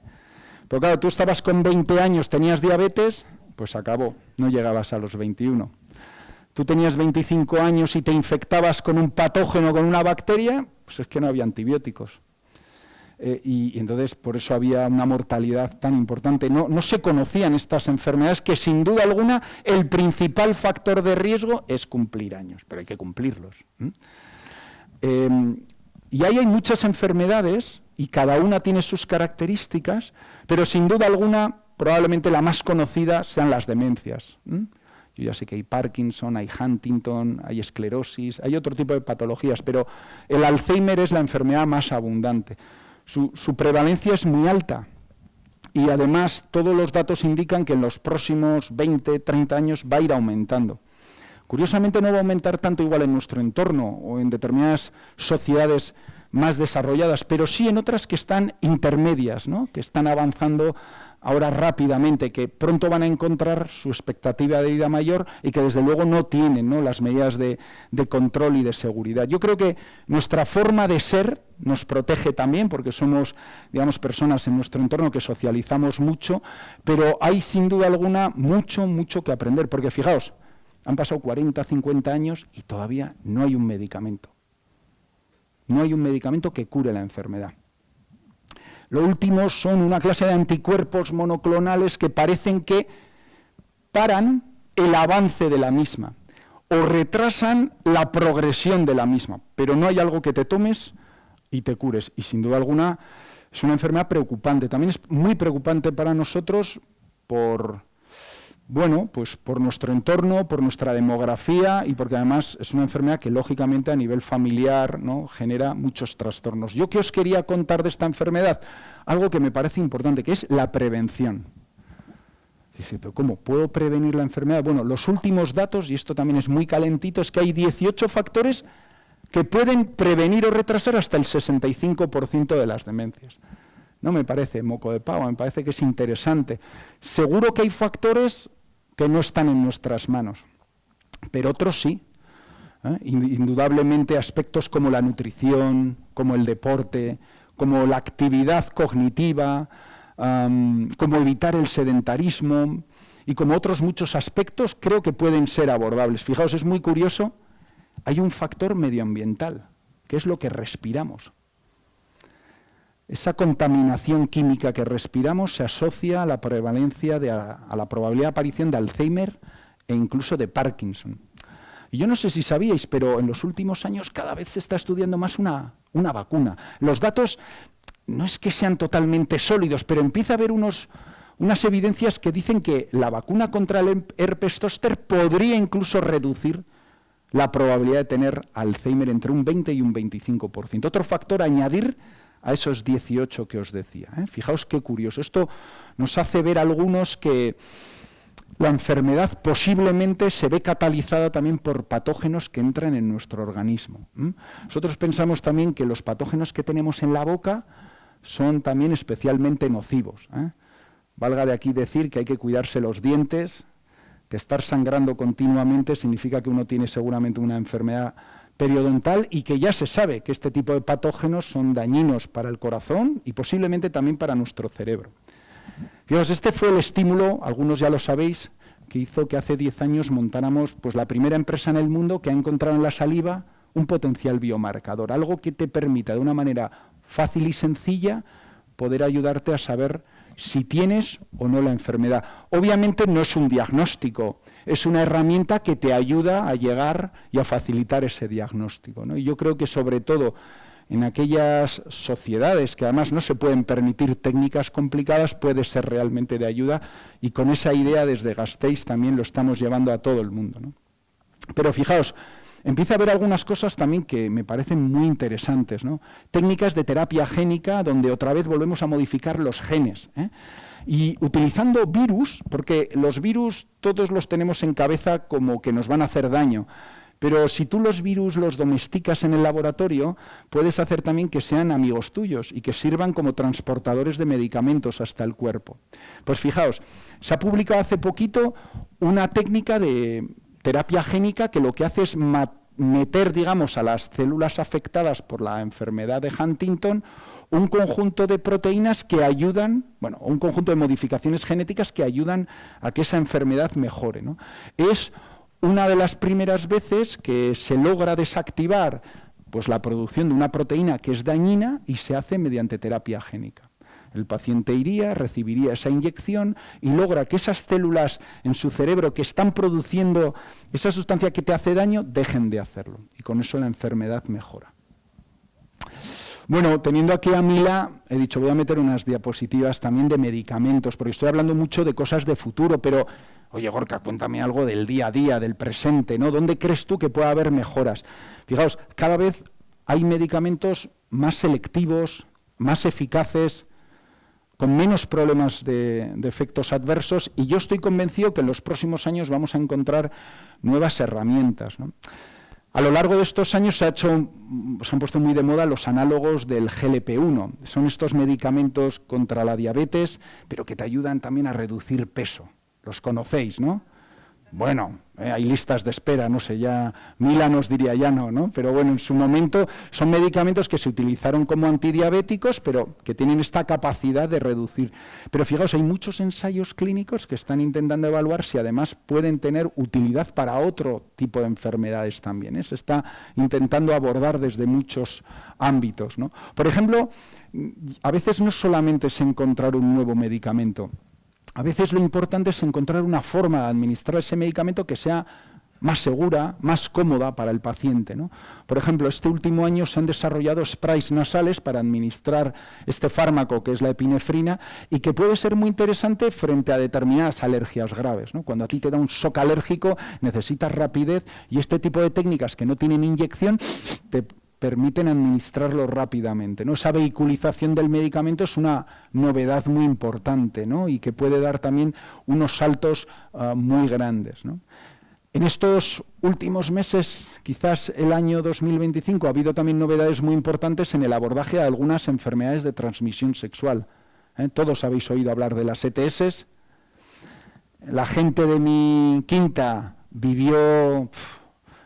Pero claro, tú estabas con 20 años, tenías diabetes, pues acabó, no llegabas a los 21. Tú tenías 25 años y te infectabas con un patógeno, con una bacteria, pues es que no había antibióticos. Y entonces por eso había una mortalidad tan importante. No se conocían estas enfermedades, que sin duda alguna el principal factor de riesgo es cumplir años, pero hay que cumplirlos. Y ahí hay muchas enfermedades, y cada una tiene sus características, pero sin duda alguna, probablemente la más conocida sean las demencias. Yo ya sé que hay Parkinson, hay Huntington, hay esclerosis, hay otro tipo de patologías, pero el Alzheimer es la enfermedad más abundante. Su prevalencia es muy alta, y además todos los datos indican que en los próximos 20, 30 años va a ir aumentando. Curiosamente no va a aumentar tanto igual en nuestro entorno o en determinadas sociedades más desarrolladas, pero sí en otras que están intermedias, ¿no? Que están avanzando ahora rápidamente, que pronto van a encontrar su expectativa de vida mayor y que desde luego no tienen, ¿no?, las medidas de control y de seguridad. Yo creo que nuestra forma de ser nos protege también, porque somos, digamos, personas en nuestro entorno que socializamos mucho, pero hay sin duda alguna mucho que aprender, porque fijaos, han pasado 40, 50 años y todavía no hay un medicamento. No hay un medicamento que cure la enfermedad. Lo último son una clase de anticuerpos monoclonales que parecen que paran el avance de la misma o retrasan la progresión de la misma, pero no hay algo que te tomes y te cures. Y sin duda alguna es una enfermedad preocupante. También es muy preocupante para nosotros por nuestro entorno, por nuestra demografía y porque además es una enfermedad que lógicamente a nivel familiar, ¿no?, genera muchos trastornos. Yo que os quería contar de esta enfermedad, algo que me parece importante, que es la prevención. Dice, pero ¿cómo puedo prevenir la enfermedad? Bueno, los últimos datos, y esto también es muy calentito, es que hay 18 factores que pueden prevenir o retrasar hasta el 65% de las demencias. No me parece moco de pavo, me parece que es interesante. Seguro que hay factores que no están en nuestras manos, pero otros sí. Indudablemente aspectos como la nutrición, como el deporte, como la actividad cognitiva, como evitar el sedentarismo y como otros muchos aspectos creo que pueden ser abordables. Fijaos, es muy curioso, hay un factor medioambiental, que es lo que respiramos. Esa contaminación química que respiramos se asocia a la prevalencia, a la probabilidad de aparición de Alzheimer e incluso de Parkinson. Y yo no sé si sabíais, pero en los últimos años cada vez se está estudiando más una vacuna. Los datos no es que sean totalmente sólidos, pero empieza a haber unas evidencias que dicen que la vacuna contra el herpes zóster podría incluso reducir la probabilidad de tener Alzheimer entre un 20 y un 25%. Otro factor a añadir a esos 18 que os decía. Fijaos qué curioso. Esto nos hace ver a algunos que la enfermedad posiblemente se ve catalizada también por patógenos que entran en nuestro organismo. Nosotros pensamos también que los patógenos que tenemos en la boca son también especialmente nocivos. Valga de aquí decir que hay que cuidarse los dientes, que estar sangrando continuamente significa que uno tiene seguramente una enfermedad periodontal y que ya se sabe que este tipo de patógenos son dañinos para el corazón y posiblemente también para nuestro cerebro. Fijaos, este fue el estímulo, algunos ya lo sabéis, que hizo que hace 10 años montáramos pues, la primera empresa en el mundo que ha encontrado en la saliva un potencial biomarcador, algo que te permita de una manera fácil y sencilla poder ayudarte a saber si tienes o no la enfermedad. Obviamente no es un diagnóstico, es una herramienta que te ayuda a llegar y a facilitar ese diagnóstico, ¿no? Y yo creo que sobre todo en aquellas sociedades que además no se pueden permitir técnicas complicadas puede ser realmente de ayuda y con esa idea desde Gasteiz también lo estamos llevando a todo el mundo, ¿no? Pero fijaos, empieza a haber algunas cosas también que me parecen muy interesantes, ¿no? Técnicas de terapia génica donde otra vez volvemos a modificar los genes, y utilizando virus, porque los virus todos los tenemos en cabeza como que nos van a hacer daño, pero si tú los virus los domesticas en el laboratorio, puedes hacer también que sean amigos tuyos y que sirvan como transportadores de medicamentos hasta el cuerpo. Pues fijaos, se ha publicado hace poquito una técnica de terapia génica que lo que hace es meter, digamos, a las células afectadas por la enfermedad de Huntington un conjunto de proteínas que ayudan, bueno, un conjunto de modificaciones genéticas que ayudan a que esa enfermedad mejore, ¿no? Es una de las primeras veces que se logra desactivar pues, la producción de una proteína que es dañina y se hace mediante terapia génica. El paciente iría, recibiría esa inyección y logra que esas células en su cerebro que están produciendo esa sustancia que te hace daño, dejen de hacerlo. Y con eso la enfermedad mejora. Bueno, teniendo aquí a Mila, he dicho, voy a meter unas diapositivas también de medicamentos, porque estoy hablando mucho de cosas de futuro, pero, oye, Gorka, cuéntame algo del día a día, del presente, ¿no? ¿Dónde crees tú que pueda haber mejoras? Fijaos, cada vez hay medicamentos más selectivos, más eficaces, con menos problemas de efectos adversos, y yo estoy convencido que en los próximos años vamos a encontrar nuevas herramientas, ¿no? A lo largo de estos años se han puesto muy de moda los análogos del GLP-1. Son estos medicamentos contra la diabetes, pero que te ayudan también a reducir peso. Los conocéis, ¿no? Bueno, hay listas de espera, no sé, ya Mila nos diría ya no, pero bueno, en su momento son medicamentos que se utilizaron como antidiabéticos, pero que tienen esta capacidad de reducir. Pero fijaos, hay muchos ensayos clínicos que están intentando evaluar si además pueden tener utilidad para otro tipo de enfermedades también, Se está intentando abordar desde muchos ámbitos, ¿no? Por ejemplo, a veces no solamente es encontrar un nuevo medicamento. A veces lo importante es encontrar una forma de administrar ese medicamento que sea más segura, más cómoda para el paciente, ¿no? Por ejemplo, este último año se han desarrollado sprays nasales para administrar este fármaco que es la epinefrina y que puede ser muy interesante frente a determinadas alergias graves, ¿no? Cuando a ti te da un shock alérgico, necesitas rapidez y este tipo de técnicas que no tienen inyección te permiten administrarlo rápidamente, ¿no? Esa vehiculización del medicamento es una novedad muy importante, ¿no? Y que puede dar también unos saltos muy grandes, ¿no? En estos últimos meses, quizás el año 2025, ha habido también novedades muy importantes en el abordaje de algunas enfermedades de transmisión sexual. Todos habéis oído hablar de las ETS. La gente de mi quinta vivió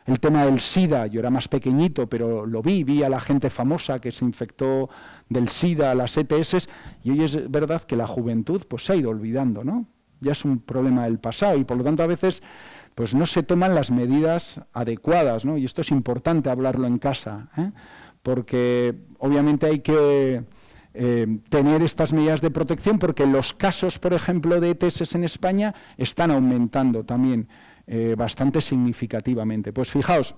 el tema del SIDA. Yo era más pequeñito, pero lo vi a la gente famosa que se infectó del SIDA, las ETS, y hoy es verdad que la juventud pues, se ha ido olvidando, ¿no? Ya es un problema del pasado y por lo tanto a veces pues no se toman las medidas adecuadas, ¿no? Y esto es importante hablarlo en casa, porque obviamente hay que tener estas medidas de protección porque los casos, por ejemplo, de ETS en España están aumentando también bastante significativamente. Pues fijaos,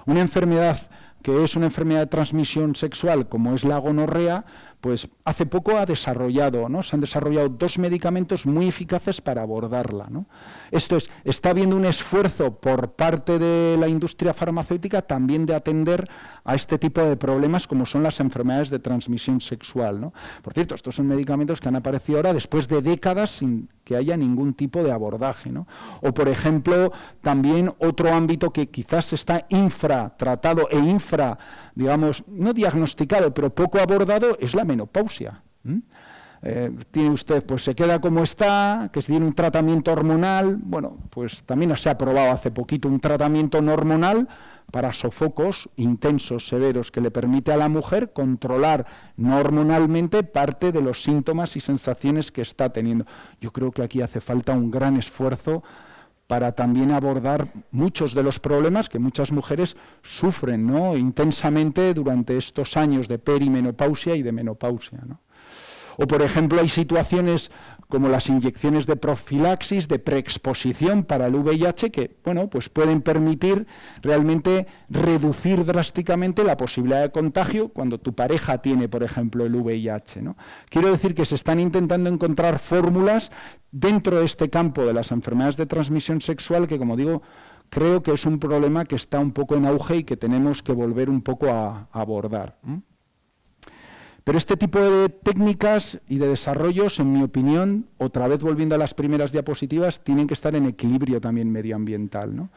una enfermedad que es una enfermedad de transmisión sexual como es la gonorrea, pues hace poco se han desarrollado 2 medicamentos muy eficaces para abordarla, ¿no? Esto es, está habiendo un esfuerzo por parte de la industria farmacéutica también de atender a este tipo de problemas como son las enfermedades de transmisión sexual, ¿no? Por cierto, estos son medicamentos que han aparecido ahora después de décadas sin que haya ningún tipo de abordaje, ¿no? O, por ejemplo, también otro ámbito que quizás está infratratado e digamos, no diagnosticado, pero poco abordado, es la menopausia. Tiene usted, pues se queda como está, que tiene un tratamiento hormonal, bueno, pues también se ha aprobado hace poquito un tratamiento no hormonal para sofocos intensos, severos, que le permite a la mujer controlar no hormonalmente parte de los síntomas y sensaciones que está teniendo. Yo creo que aquí hace falta un gran esfuerzo para también abordar muchos de los problemas que muchas mujeres sufren, ¿no?, intensamente durante estos años de perimenopausia y de menopausia, ¿no? O, por ejemplo, hay situaciones como las inyecciones de profilaxis, de preexposición para el VIH, que, bueno, pues pueden permitir realmente reducir drásticamente la posibilidad de contagio cuando tu pareja tiene, por ejemplo, el VIH, ¿no? Quiero decir que se están intentando encontrar fórmulas dentro de este campo de las enfermedades de transmisión sexual que, como digo, creo que es un problema que está un poco en auge y que tenemos que volver un poco a abordar. Pero este tipo de técnicas y de desarrollos, en mi opinión, otra vez volviendo a las primeras diapositivas, tienen que estar en equilibrio también medioambiental, ¿no?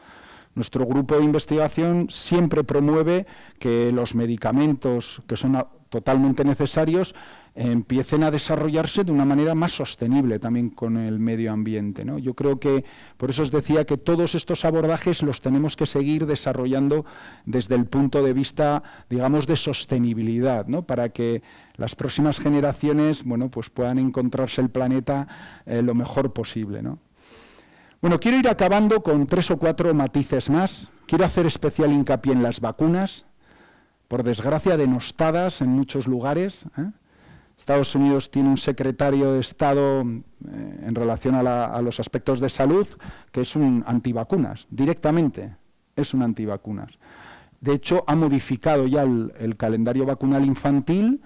Nuestro grupo de investigación siempre promueve que los medicamentos que son totalmente necesarios empiecen a desarrollarse de una manera más sostenible también con el medio ambiente, ¿no? Yo creo que, por eso os decía que todos estos abordajes los tenemos que seguir desarrollando desde el punto de vista, digamos, de sostenibilidad, ¿no?, para que las próximas generaciones, bueno, pues puedan encontrarse el planeta lo mejor posible, ¿no? Bueno, quiero ir acabando con 3 o 4 matices más. Quiero hacer especial hincapié en las vacunas, por desgracia denostadas en muchos lugares, ¿eh? Estados Unidos tiene un secretario de Estado en relación a los aspectos de salud que es un antivacunas, directamente es un antivacunas. De hecho, ha modificado ya el calendario vacunal infantil,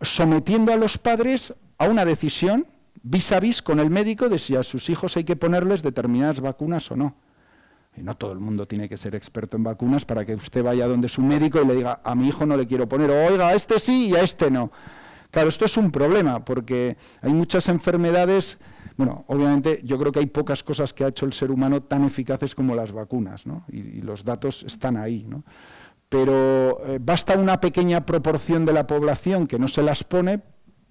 sometiendo a los padres a una decisión vis a vis con el médico de si a sus hijos hay que ponerles determinadas vacunas o no. Y no todo el mundo tiene que ser experto en vacunas para que usted vaya donde su médico y le diga, a mi hijo no le quiero poner, o oiga, a este sí y a este no. Claro, esto es un problema, porque hay muchas enfermedades, bueno, obviamente yo creo que hay pocas cosas que ha hecho el ser humano tan eficaces como las vacunas, ¿no? Y los datos están ahí, ¿no? Pero basta una pequeña proporción de la población que no se las pone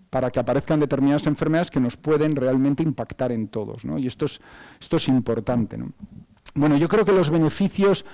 para que aparezcan determinadas enfermedades que nos pueden realmente impactar en todos, ¿no? Y esto es importante, ¿no? Bueno, yo creo que los beneficios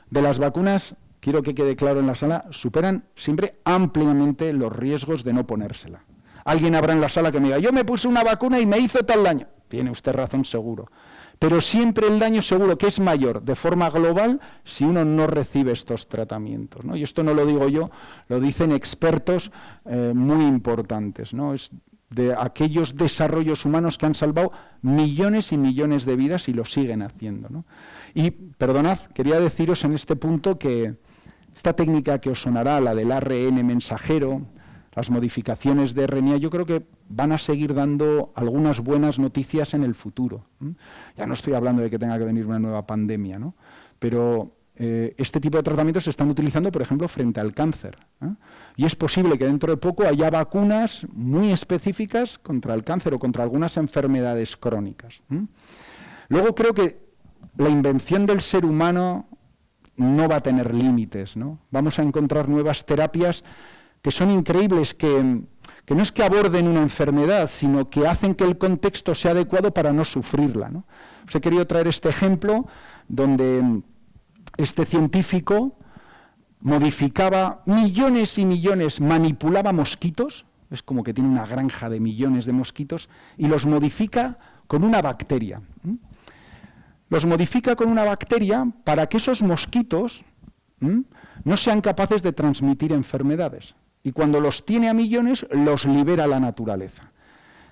de las vacunas, quiero que quede claro en la sala, superan siempre ampliamente los riesgos de no ponérsela. Alguien habrá en la sala que me diga, yo me puse una vacuna y me hizo tal daño. Tiene usted razón, seguro. Pero siempre el daño seguro que es mayor de forma global si uno no recibe estos tratamientos, ¿no? Y esto no lo digo yo, lo dicen expertos muy importantes, ¿no? Es de aquellos desarrollos humanos que han salvado millones y millones de vidas y lo siguen haciendo, ¿no? Y, perdonad, quería deciros en este punto que esta técnica que os sonará, la del ARN mensajero, las modificaciones de RNA, yo creo que van a seguir dando algunas buenas noticias en el futuro. Ya no estoy hablando de que tenga que venir una nueva pandemia, ¿no? Pero este tipo de tratamientos se están utilizando, por ejemplo, frente al cáncer, ¿eh? Y es posible que dentro de poco haya vacunas muy específicas contra el cáncer o contra algunas enfermedades crónicas. Luego creo que la invención del ser humano no va a tener límites, ¿no? Vamos a encontrar nuevas terapias que son increíbles, que no es que aborden una enfermedad, sino que hacen que el contexto sea adecuado para no sufrirla, ¿no? Os he querido traer este ejemplo donde este científico modificaba millones y millones, manipulaba mosquitos, es como que tiene una granja de millones de mosquitos, y los modifica con una bacteria. Los modifica con una bacteria para que esos mosquitos no sean capaces de transmitir enfermedades. Y cuando los tiene a millones, los libera a la naturaleza.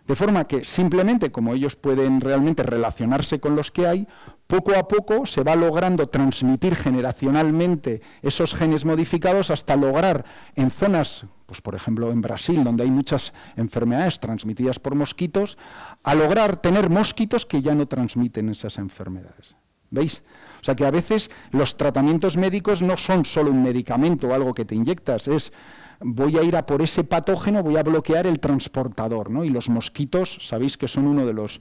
De forma que simplemente, como ellos pueden realmente relacionarse con los que hay, poco a poco se va logrando transmitir generacionalmente esos genes modificados hasta lograr en zonas, pues por ejemplo en Brasil, donde hay muchas enfermedades transmitidas por mosquitos, a lograr tener mosquitos que ya no transmiten esas enfermedades. ¿Veis? O sea que a veces los tratamientos médicos no son solo un medicamento o algo que te inyectas, es voy a ir a por ese patógeno, voy a bloquear el transportador, ¿no? Y los mosquitos, sabéis que son uno de los,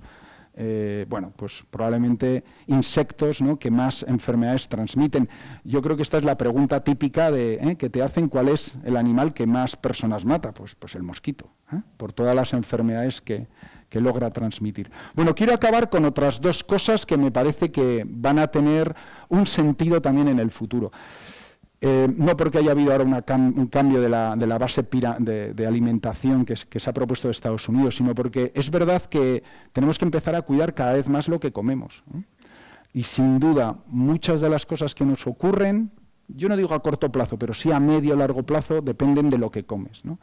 bueno, pues probablemente insectos, ¿no?, que más enfermedades transmiten. Yo creo que esta es la pregunta típica que te hacen, ¿cuál es el animal que más personas mata? Pues el mosquito, por todas las enfermedades que logra transmitir. Bueno, quiero acabar con otras dos cosas que me parece que van a tener un sentido también en el futuro. No porque haya habido ahora un cambio de la base de alimentación que se ha propuesto de Estados Unidos, sino porque es verdad que tenemos que empezar a cuidar cada vez más lo que comemos, ¿no? Y sin duda, muchas de las cosas que nos ocurren, yo no digo a corto plazo, pero sí a medio o largo plazo, dependen de lo que comes, ¿no?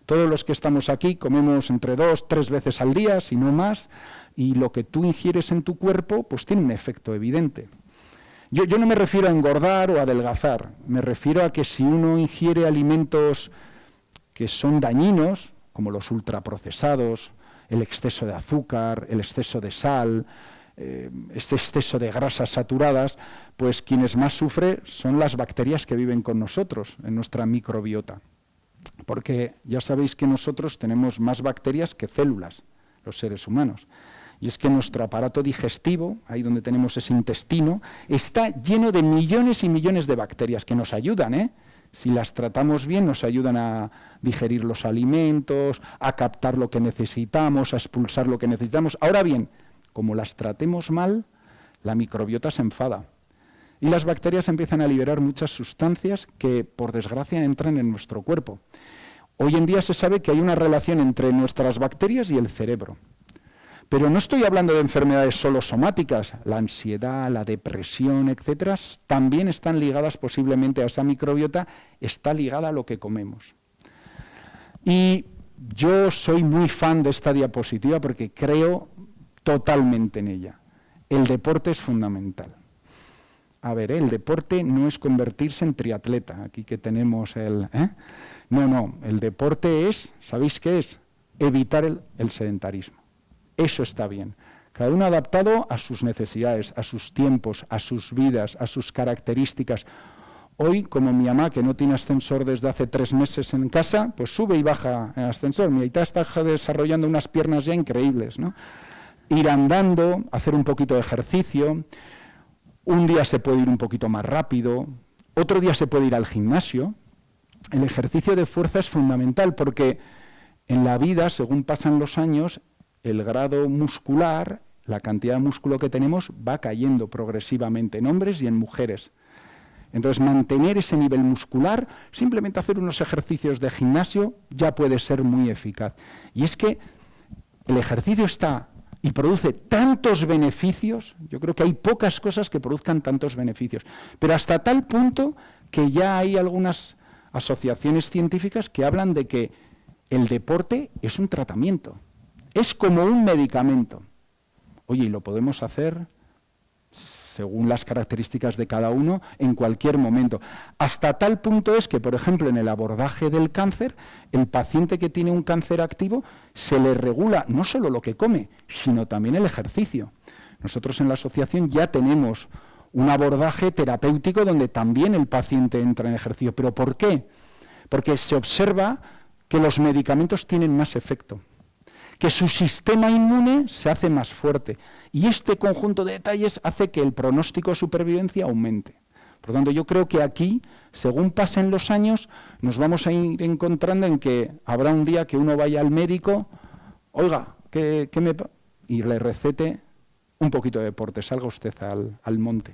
Todos los que estamos aquí comemos entre 2 o 3 veces al día, si no más, y lo que tú ingieres en tu cuerpo pues tiene un efecto evidente. Yo no me refiero a engordar o a adelgazar, me refiero a que si uno ingiere alimentos que son dañinos, como los ultraprocesados, el exceso de azúcar, el exceso de sal, este exceso de grasas saturadas, pues quienes más sufren son las bacterias que viven con nosotros, en nuestra microbiota. Porque ya sabéis que nosotros tenemos más bacterias que células, los seres humanos. Y es que nuestro aparato digestivo, ahí donde tenemos ese intestino, está lleno de millones y millones de bacterias que nos ayudan, Si las tratamos bien, nos ayudan a digerir los alimentos, a captar lo que necesitamos, a expulsar lo que necesitamos. Ahora bien, como las tratemos mal, la microbiota se enfada. Y las bacterias empiezan a liberar muchas sustancias que, por desgracia, entran en nuestro cuerpo. Hoy en día se sabe que hay una relación entre nuestras bacterias y el cerebro. Pero no estoy hablando de enfermedades solo somáticas, la ansiedad, la depresión, etcétera, también están ligadas posiblemente a esa microbiota, está ligada a lo que comemos. Y yo soy muy fan de esta diapositiva porque creo totalmente en ella. El deporte es fundamental. A ver, el deporte no es convertirse en triatleta, aquí que tenemos el... No, el deporte es, ¿sabéis qué es? Evitar el sedentarismo. Eso está bien. Cada uno adaptado a sus necesidades, a sus tiempos, a sus vidas, a sus características. Hoy, como mi mamá, que no tiene ascensor desde hace 3 meses en casa, pues sube y baja en ascensor. Mi hija está desarrollando unas piernas ya increíbles, ¿no? Ir andando, hacer un poquito de ejercicio. Un día se puede ir un poquito más rápido, otro día se puede ir al gimnasio. El ejercicio de fuerza es fundamental porque en la vida, según pasan los años, el grado muscular, la cantidad de músculo que tenemos, va cayendo progresivamente en hombres y en mujeres. Entonces, mantener ese nivel muscular, simplemente hacer unos ejercicios de gimnasio, ya puede ser muy eficaz. Y es que el ejercicio está y produce tantos beneficios, yo creo que hay pocas cosas que produzcan tantos beneficios, pero hasta tal punto que ya hay algunas asociaciones científicas que hablan de que el deporte es un tratamiento. Es como un medicamento. Oye, y lo podemos hacer según las características de cada uno en cualquier momento. Hasta tal punto es que, por ejemplo, en el abordaje del cáncer, el paciente que tiene un cáncer activo se le regula no solo lo que come, sino también el ejercicio. Nosotros en la asociación ya tenemos un abordaje terapéutico donde también el paciente entra en ejercicio. ¿Pero por qué? Porque se observa que los medicamentos tienen más efecto, que su sistema inmune se hace más fuerte. Y este conjunto de detalles hace que el pronóstico de supervivencia aumente. Por lo tanto, yo creo que aquí, según pasen los años, nos vamos a ir encontrando en que habrá un día que uno vaya al médico, oiga, y le recete un poquito de deporte, salga usted al monte.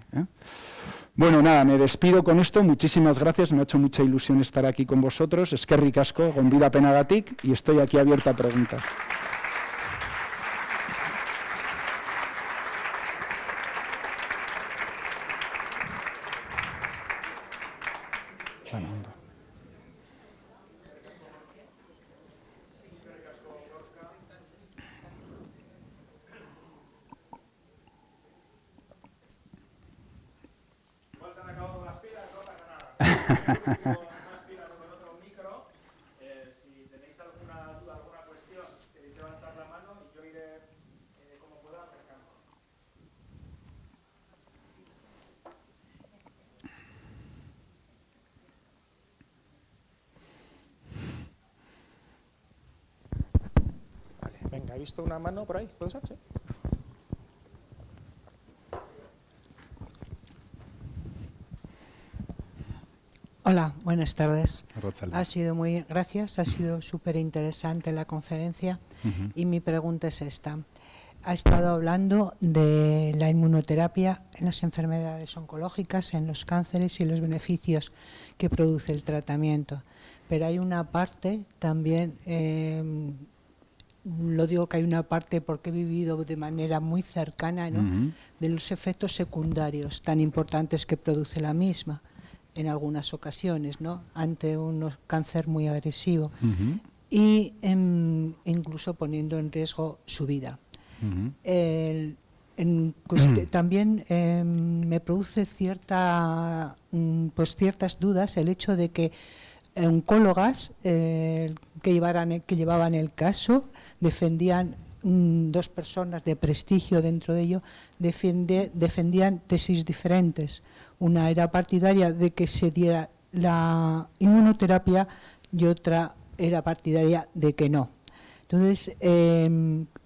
Bueno, nada, me despido con esto. Muchísimas gracias, me ha hecho mucha ilusión estar aquí con vosotros. Eskerrik asko, gonbida penagatik, y estoy aquí abierto a preguntas. Si tenéis alguna duda, alguna cuestión, queréis levantar la mano y yo iré como pueda acercando. Vale, venga, he visto una mano por ahí, ¿puede ser? Sí. Hola, buenas tardes. Rosalía. Ha sido súper interesante la conferencia y mi pregunta es esta. Ha estado hablando de la inmunoterapia en las enfermedades oncológicas, en los cánceres y los beneficios que produce el tratamiento. Pero hay una parte también, lo digo que hay una parte porque he vivido de manera muy cercana, ¿no? De los efectos secundarios tan importantes que produce la misma en algunas ocasiones, ¿no? Ante un cáncer muy agresivo y incluso poniendo en riesgo su vida. También me produce ciertas dudas el hecho de que oncólogas que llevaban el caso defendían, dos personas de prestigio dentro de ello, defendían tesis diferentes. Una era partidaria de que se diera la inmunoterapia y otra era partidaria de que no. Entonces,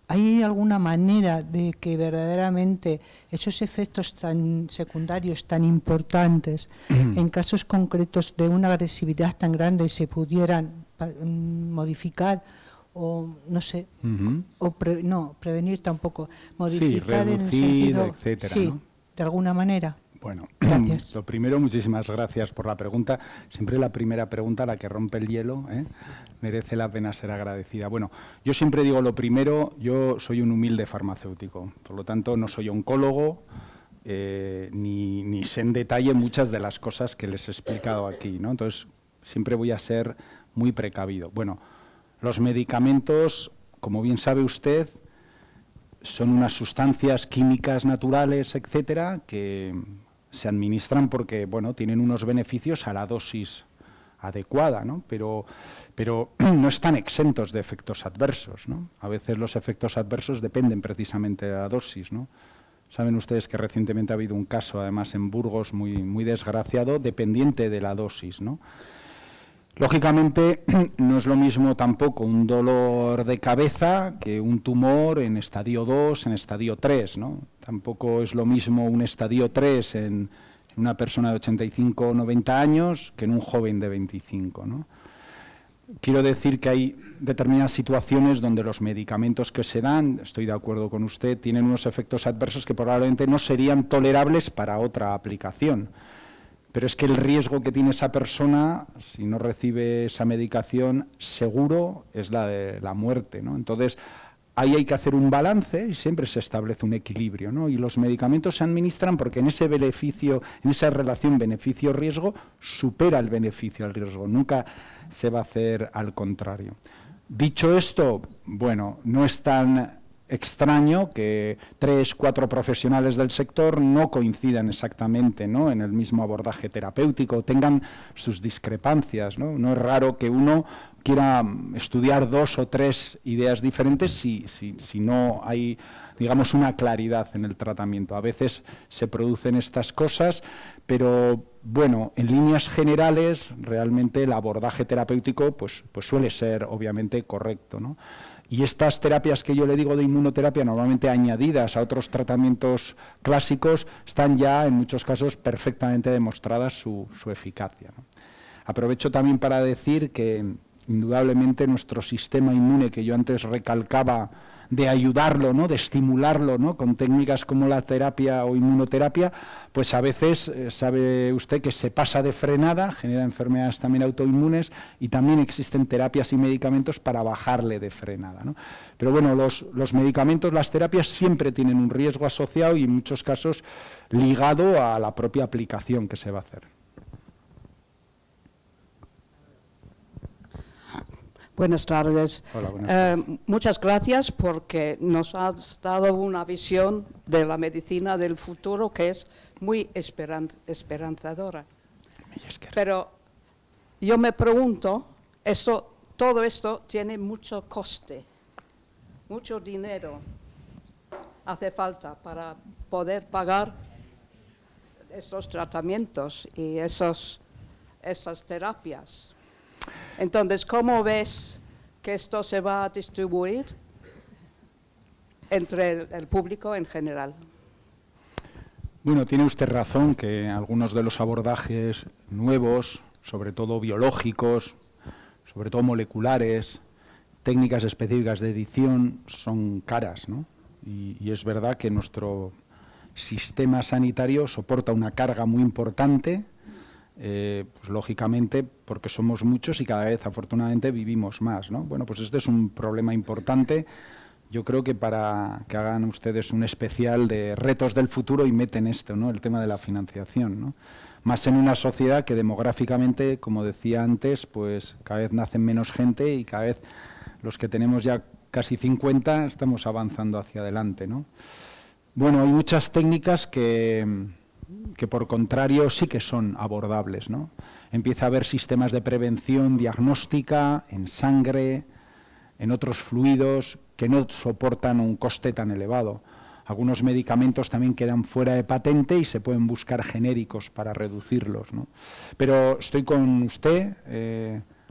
¿hay alguna manera de que verdaderamente esos efectos tan secundarios, tan importantes, en casos concretos de una agresividad tan grande, se pudieran modificar o, no sé, prevenir tampoco, modificar reducir, en el sentido, etcétera, sí, ¿no? de alguna manera? Bueno, gracias. Lo primero, muchísimas gracias por la pregunta. Siempre la primera pregunta, la que rompe el hielo, merece la pena ser agradecida. Bueno, yo siempre digo lo primero, yo soy un humilde farmacéutico, por lo tanto no soy oncólogo, ni sé en detalle muchas de las cosas que les he explicado aquí, ¿no? Entonces, siempre voy a ser muy precavido. Bueno, los medicamentos, como bien sabe usted, son unas sustancias químicas naturales, etcétera, que se administran porque, bueno, tienen unos beneficios a la dosis adecuada, ¿no? Pero no están exentos de efectos adversos, ¿no? A veces los efectos adversos dependen precisamente de la dosis, ¿no? Saben ustedes que recientemente ha habido un caso, además en Burgos, muy desgraciado, dependiente de la dosis, ¿no? Lógicamente, no es lo mismo tampoco un dolor de cabeza que un tumor en estadio 2, en estadio 3, ¿no? Tampoco es lo mismo un estadio 3 en una persona de 85 o 90 años que en un joven de 25, ¿no? Quiero decir que hay determinadas situaciones donde los medicamentos que se dan, estoy de acuerdo con usted, tienen unos efectos adversos que probablemente no serían tolerables para otra aplicación. Pero es que el riesgo que tiene esa persona, si no recibe esa medicación, seguro es la de la muerte, ¿no? Entonces, ahí hay que hacer un balance y siempre se establece un equilibrio, ¿no? Y los medicamentos se administran porque en ese beneficio, en esa relación beneficio-riesgo, supera el beneficio al riesgo. Nunca se va a hacer al contrario. Dicho esto, bueno, no es tan extraño que 3, 4 profesionales del sector no coincidan exactamente, ¿no?, en el mismo abordaje terapéutico, tengan sus discrepancias, ¿no? No es raro que uno quiera estudiar 2 o 3 ideas diferentes si no hay, digamos, una claridad en el tratamiento. A veces se producen estas cosas, pero bueno, en líneas generales realmente el abordaje terapéutico pues suele ser obviamente correcto, ¿no? Y estas terapias que yo le digo de inmunoterapia, normalmente añadidas a otros tratamientos clásicos, están ya en muchos casos perfectamente demostradas su eficacia, ¿no? Aprovecho también para decir que indudablemente nuestro sistema inmune, que yo antes recalcaba, de ayudarlo, ¿no?, de estimularlo, ¿no?, con técnicas como la terapia o inmunoterapia, pues a veces sabe usted que se pasa de frenada, genera enfermedades también autoinmunes y también existen terapias y medicamentos para bajarle de frenada, ¿no? Pero bueno, los medicamentos, las terapias siempre tienen un riesgo asociado y en muchos casos ligado a la propia aplicación que se va a hacer. Buenas tardes. Hola, buenas tardes. Muchas gracias porque nos has dado una visión de la medicina del futuro que es muy esperanzadora. Pero yo me pregunto, todo esto tiene mucho coste, mucho dinero hace falta para poder pagar esos tratamientos y esas terapias. Entonces, ¿cómo ves que esto se va a distribuir entre el público en general? Bueno, tiene usted razón que algunos de los abordajes nuevos, sobre todo biológicos, sobre todo moleculares, técnicas específicas de edición, son caras, ¿no? Y es verdad que nuestro sistema sanitario soporta una carga muy importante, pues lógicamente porque somos muchos y cada vez afortunadamente vivimos más, ¿no? Bueno, pues este es un problema importante. Yo creo que para que hagan ustedes un especial de retos del futuro y meten esto, ¿no? El tema de la financiación, ¿no? Más en una sociedad que demográficamente, como decía antes, pues cada vez nacen menos gente y cada vez los que tenemos ya casi 50 estamos avanzando hacia adelante, ¿no? Bueno, hay muchas técnicas que por contrario sí que son abordables, ¿no? Empieza a haber sistemas de prevención diagnóstica en sangre, en otros fluidos que no soportan un coste tan elevado. Algunos medicamentos también quedan fuera de patente y se pueden buscar genéricos para reducirlos, ¿no? Pero estoy con usted,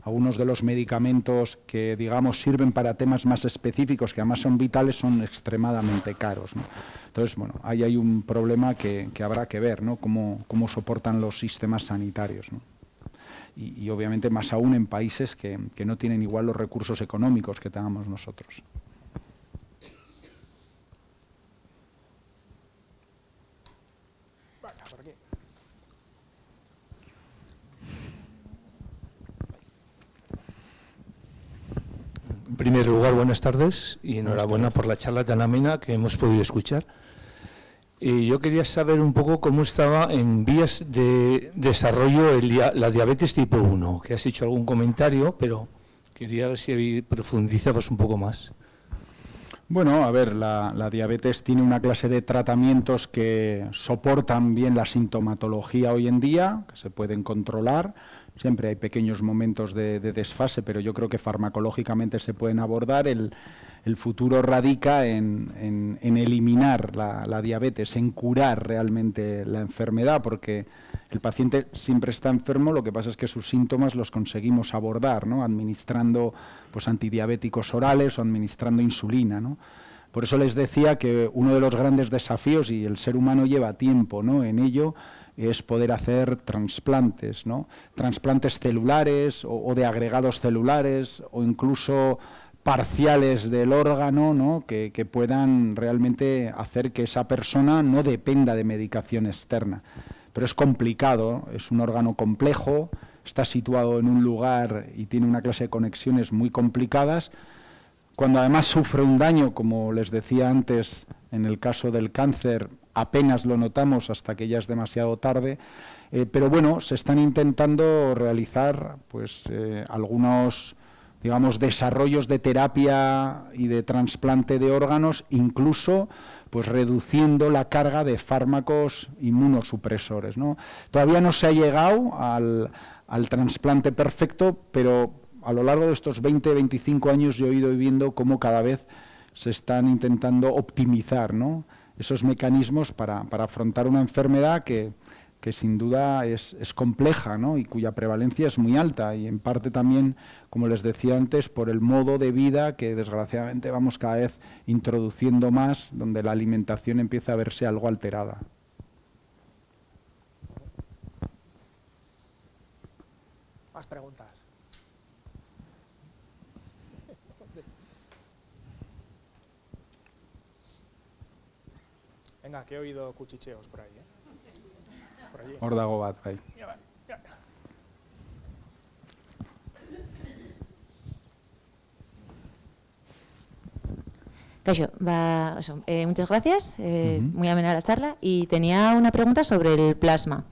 algunos de los medicamentos que, digamos, sirven para temas más específicos, que además son vitales, son extremadamente caros, ¿no? Entonces, bueno, ahí hay un problema que habrá que ver, ¿no? Cómo soportan los sistemas sanitarios, ¿no? Y obviamente más aún en países que no tienen igual los recursos económicos que tengamos nosotros. En primer lugar, buenas tardes y enhorabuena por la charla tan amena que hemos podido escuchar. Yo quería saber un poco cómo estaba en vías de desarrollo la diabetes tipo 1, que has hecho algún comentario, pero quería ver si profundizabas un poco más. Bueno, a ver, la diabetes tiene una clase de tratamientos que soportan bien la sintomatología hoy en día, que se pueden controlar. Siempre hay pequeños momentos de desfase, pero yo creo que farmacológicamente se pueden abordar. El futuro radica en eliminar la diabetes, en curar realmente la enfermedad, porque el paciente siempre está enfermo, lo que pasa es que sus síntomas los conseguimos abordar, ¿no? Administrando pues, antidiabéticos orales o administrando insulina, ¿no? Por eso les decía que uno de los grandes desafíos, y el ser humano lleva tiempo, ¿no? En ello, es poder hacer trasplantes, ¿no? Trasplantes celulares o de agregados celulares o incluso parciales del órgano, ¿no? que puedan realmente hacer que esa persona no dependa de medicación externa. Pero es complicado, es un órgano complejo, está situado en un lugar y tiene una clase de conexiones muy complicadas. Cuando además sufre un daño, como les decía antes, en el caso del cáncer, apenas lo notamos hasta que ya es demasiado tarde, pero bueno, se están intentando realizar pues algunos, digamos, desarrollos de terapia y de trasplante de órganos, incluso pues reduciendo la carga de fármacos inmunosupresores, ¿no? Todavía no se ha llegado al trasplante perfecto, pero a lo largo de estos 20, 25 años yo he ido viendo cómo cada vez se están intentando optimizar, ¿no? Esos mecanismos para afrontar una enfermedad que sin duda es compleja, ¿no? Y cuya prevalencia es muy alta y en parte también, como les decía antes, por el modo de vida que desgraciadamente vamos cada vez introduciendo más, donde la alimentación empieza a verse algo alterada. Más preguntas. Venga, que he oído cuchicheos por ahí, ¿eh? Hor dago bat, bai. Kaixo, muchas gracias, muy amena la charla, y tenía una pregunta sobre el plasma.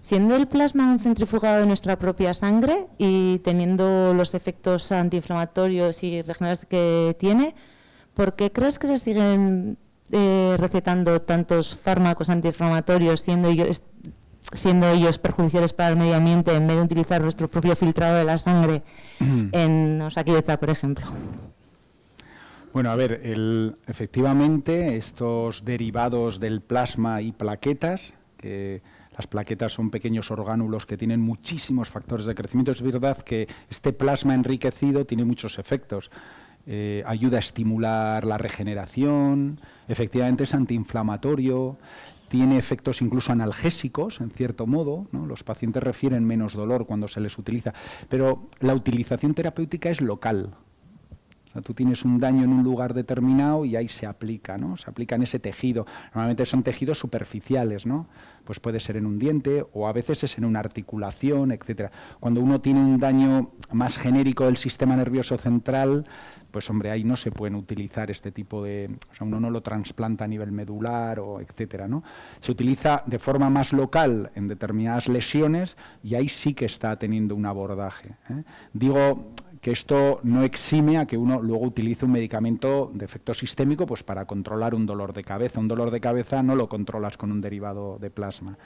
Siendo el plasma un centrifugado de nuestra propia sangre y teniendo los efectos antiinflamatorios y regeneradores que tiene, ¿por qué crees que se siguen recetando tantos fármacos antiinflamatorios, siendo siendo ellos perjudiciales para el medio ambiente en vez de utilizar nuestro propio filtrado de la sangre en Osakidetza, por ejemplo? Bueno, a ver, efectivamente estos derivados del plasma y plaquetas, que las plaquetas son pequeños orgánulos que tienen muchísimos factores de crecimiento, es verdad que este plasma enriquecido tiene muchos efectos. Ayuda a estimular la regeneración, efectivamente es antiinflamatorio, tiene efectos incluso analgésicos, en cierto modo, ¿no? Los pacientes refieren menos dolor cuando se les utiliza, pero la utilización terapéutica es local. O sea, tú tienes un daño en un lugar determinado y ahí se aplica, ¿no? Se aplica en ese tejido. Normalmente son tejidos superficiales, ¿no? Pues puede ser en un diente o a veces es en una articulación, etcétera. Cuando uno tiene un daño más genérico del sistema nervioso central, pues hombre, ahí no se pueden utilizar este tipo de... O sea, uno no lo trasplanta a nivel medular o etcétera, ¿no? Se utiliza de forma más local en determinadas lesiones y ahí sí que está teniendo un abordaje, ¿eh? Digo que esto no exime a que uno luego utilice un medicamento de efecto sistémico pues para controlar un dolor de cabeza. Un dolor de cabeza no lo controlas con un derivado de plasma.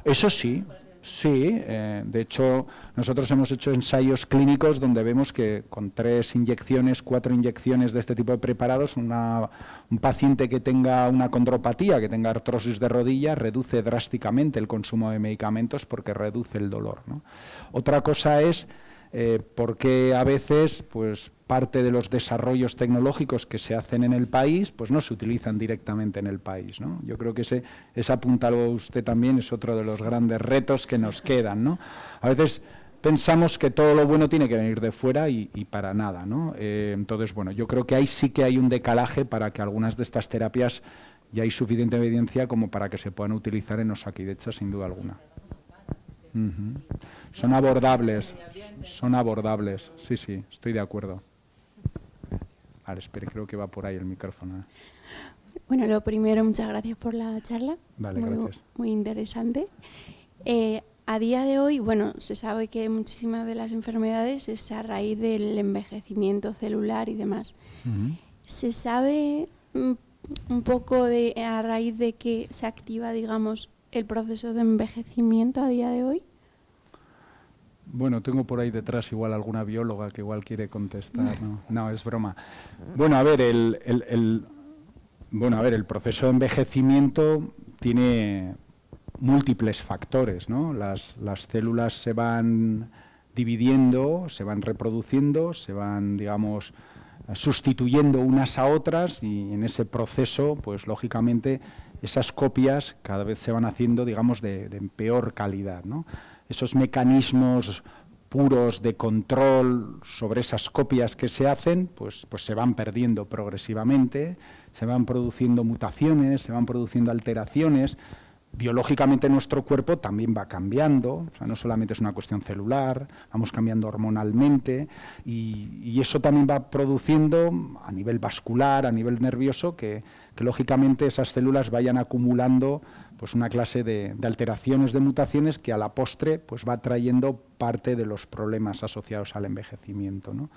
Eso sí, sí. De hecho, nosotros hemos hecho ensayos clínicos donde vemos que con 3 inyecciones, 4 inyecciones de este tipo de preparados, un paciente que tenga una condropatía, que tenga artrosis de rodilla, reduce drásticamente el consumo de medicamentos porque reduce el dolor, ¿no? Otra cosa es porque a veces pues parte de los desarrollos tecnológicos que se hacen en el país pues no se utilizan directamente en el país, ¿no? Yo creo que ese apuntado usted también es otro de los grandes retos que nos quedan, ¿no? A veces pensamos que todo lo bueno tiene que venir de fuera y para nada, ¿no? Entonces, bueno, yo creo que ahí sí que hay un decalaje para que algunas de estas terapias ya hay suficiente evidencia como para que se puedan utilizar en Osakidetza sin duda alguna. Son abordables, sí, sí, estoy de acuerdo. Vale, espere, creo que va por ahí el micrófono. Bueno, lo primero, muchas gracias por la charla. Vale, gracias. Muy interesante. A día de hoy, bueno, se sabe que muchísimas de las enfermedades es a raíz del envejecimiento celular y demás. ¿Se sabe un poco a raíz de que se activa, digamos, el proceso de envejecimiento a día de hoy? Bueno, tengo por ahí detrás igual alguna bióloga que igual quiere contestar, ¿no? No, es broma. Bueno, a ver, el proceso de envejecimiento tiene múltiples factores, ¿no? Las células se van dividiendo, se van reproduciendo, se van, digamos, sustituyendo unas a otras y en ese proceso, pues lógicamente, esas copias cada vez se van haciendo, digamos, de peor calidad, ¿no? Esos mecanismos puros de control sobre esas copias que se hacen, pues se van perdiendo progresivamente, se van produciendo mutaciones, se van produciendo alteraciones. Biológicamente nuestro cuerpo también va cambiando, o sea, no solamente es una cuestión celular, vamos cambiando hormonalmente y eso también va produciendo a nivel vascular, a nivel nervioso, que lógicamente esas células vayan acumulando pues una clase de alteraciones, de mutaciones que a la postre pues va trayendo parte de los problemas asociados al envejecimiento, ¿no?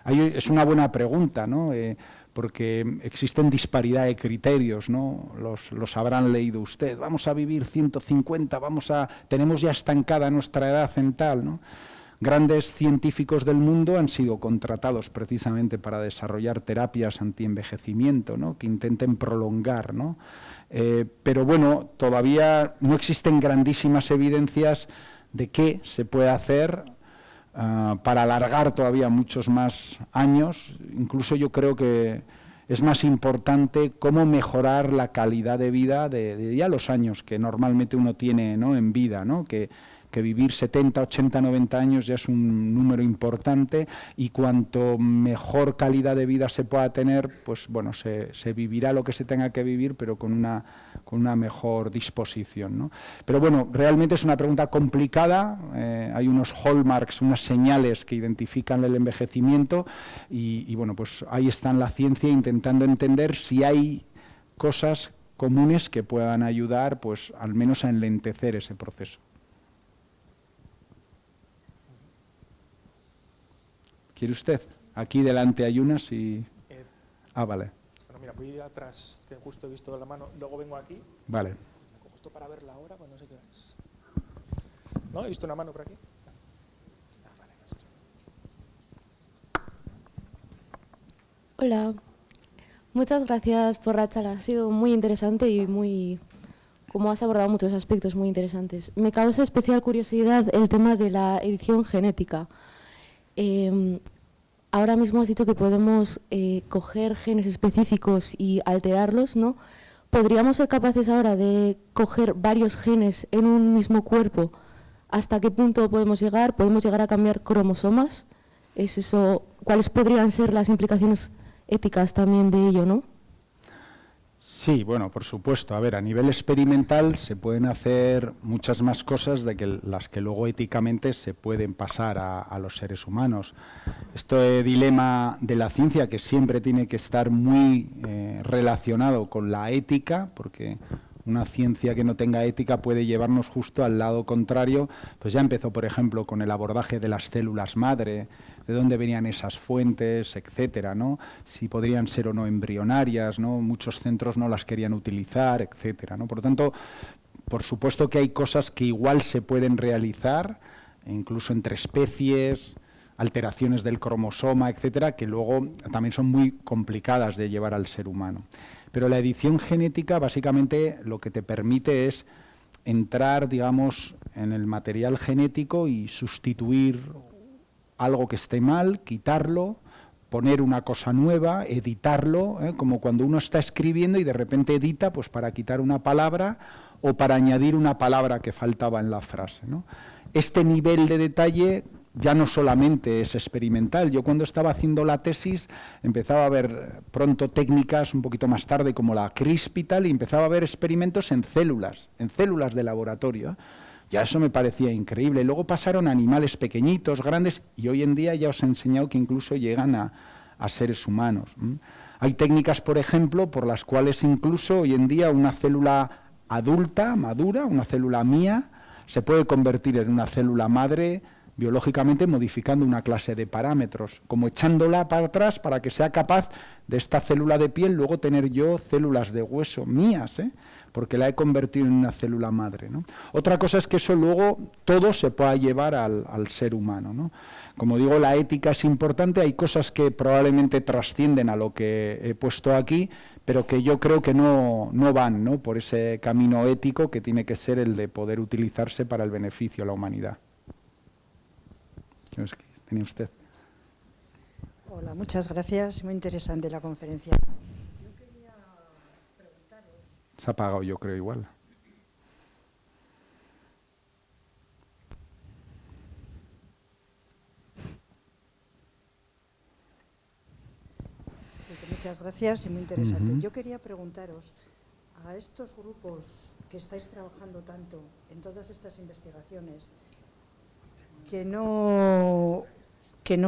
Ahí es una buena pregunta, ¿no? Porque existen disparidad de criterios, ¿no? Los habrán leído usted. Vamos a vivir 150, tenemos ya estancada nuestra edad en tal, ¿no? Grandes científicos del mundo han sido contratados precisamente para desarrollar terapias antienvejecimiento, ¿no? Que intenten prolongar, ¿no? Pero bueno, todavía no existen grandísimas evidencias de qué se puede hacer para alargar todavía muchos más años. Incluso yo creo que es más importante cómo mejorar la calidad de vida de ya los años que normalmente uno tiene, ¿no? En vida, ¿no? Que vivir 70, 80, 90 años ya es un número importante y cuanto mejor calidad de vida se pueda tener, pues bueno, se vivirá lo que se tenga que vivir, pero con una mejor disposición, ¿no? Pero bueno, realmente es una pregunta complicada, hay unos hallmarks, unas señales que identifican el envejecimiento y bueno, pues ahí está la ciencia intentando entender si hay cosas comunes que puedan ayudar, pues al menos a enlentecer ese proceso. ¿Quiere usted? Aquí delante hay unas y... vale. Bueno, mira, voy atrás, que justo he visto la mano, luego vengo aquí. Vale. justo para ver la hora, pues no sé qué hora es. ¿No? He visto una mano por aquí. Hola, muchas gracias por la charla. Ha sido muy interesante y como has abordado muchos aspectos muy interesantes. Me causa especial curiosidad el tema de la edición genética. Ahora mismo has dicho que podemos coger genes específicos y alterarlos, ¿no? ¿Podríamos ser capaces ahora de coger varios genes en un mismo cuerpo? ¿Hasta qué punto podemos llegar? ¿Podemos llegar a cambiar cromosomas? ¿Es eso? ¿Cuáles podrían ser las implicaciones éticas también de ello, no? Sí, bueno, por supuesto. A ver, a nivel experimental se pueden hacer muchas más cosas de las que luego éticamente se pueden pasar a los seres humanos. Este dilema de la ciencia que siempre tiene que estar muy relacionado con la ética, porque una ciencia que no tenga ética puede llevarnos justo al lado contrario. Pues ya empezó, por ejemplo, con el abordaje de las células madre, de dónde venían esas fuentes, etcétera, ¿no? Si podrían ser o no embrionarias, ¿no? Muchos centros no las querían utilizar, etcétera, ¿no? Por lo tanto, por supuesto que hay cosas que igual se pueden realizar, incluso entre especies, alteraciones del cromosoma, etcétera, que luego también son muy complicadas de llevar al ser humano. Pero la edición genética básicamente lo que te permite es entrar, digamos, en el material genético y sustituir algo que esté mal, quitarlo, poner una cosa nueva, editarlo, como cuando uno está escribiendo y de repente edita pues para quitar una palabra o para añadir una palabra que faltaba en la frase, ¿no? Este nivel de detalle ya no solamente es experimental. Yo cuando estaba haciendo la tesis empezaba a ver pronto técnicas un poquito más tarde como la CRISPR y tal, y empezaba a ver experimentos en células de laboratorio. Ya eso me parecía increíble. Luego pasaron a animales pequeñitos, grandes, y hoy en día ya os he enseñado que incluso llegan a seres humanos. Hay técnicas, por ejemplo, por las cuales incluso hoy en día una célula adulta, madura, una célula mía, se puede convertir en una célula madre biológicamente modificando una clase de parámetros, como echándola para atrás para que sea capaz de esta célula de piel luego tener yo células de hueso mías, porque la he convertido en una célula madre, ¿no? Otra cosa es que eso luego todo se pueda llevar al ser humano, ¿no? Como digo, la ética es importante, hay cosas que probablemente trascienden a lo que he puesto aquí, pero que yo creo que no van, ¿no?, por ese camino ético que tiene que ser el de poder utilizarse para el beneficio de la humanidad. ¿Qué tenía usted? Hola, muchas gracias. Muy interesante la conferencia. Yo quería preguntaros... Se ha apagado, yo creo, igual. Sí, que muchas gracias y muy interesante. Yo quería preguntaros a estos grupos que estáis trabajando tanto en todas estas investigaciones, que no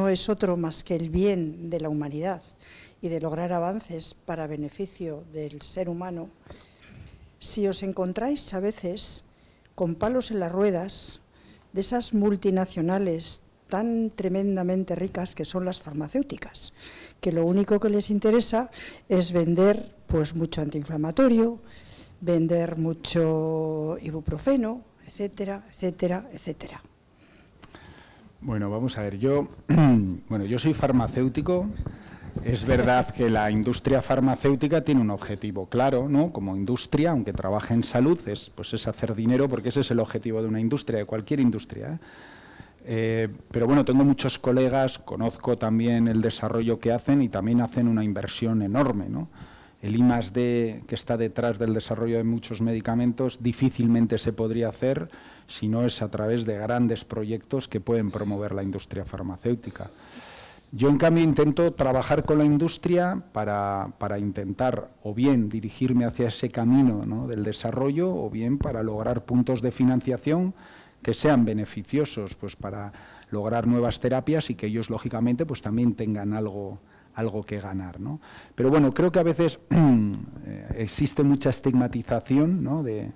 es otro más que el bien de la humanidad y de lograr avances para beneficio del ser humano, si os encontráis a veces con palos en las ruedas de esas multinacionales tan tremendamente ricas que son las farmacéuticas, que lo único que les interesa es vender pues mucho antiinflamatorio, vender mucho ibuprofeno, etcétera, etcétera, etcétera. Bueno, vamos a ver, yo soy farmacéutico. Es verdad que la industria farmacéutica tiene un objetivo claro, ¿no? Como industria, aunque trabaje en salud, es hacer dinero, porque ese es el objetivo de una industria, de cualquier industria, pero bueno, tengo muchos colegas, conozco también el desarrollo que hacen y también hacen una inversión enorme, ¿no? El I+D que está detrás del desarrollo de muchos medicamentos difícilmente se podría hacer si no es a través de grandes proyectos que pueden promover la industria farmacéutica. Yo, en cambio, intento trabajar con la industria para intentar o bien dirigirme hacia ese camino, ¿no?, del desarrollo, o bien para lograr puntos de financiación que sean beneficiosos pues para lograr nuevas terapias y que ellos, lógicamente, pues también tengan algo que ganar, ¿no? Pero bueno, creo que a veces existe mucha estigmatización, ¿no?, de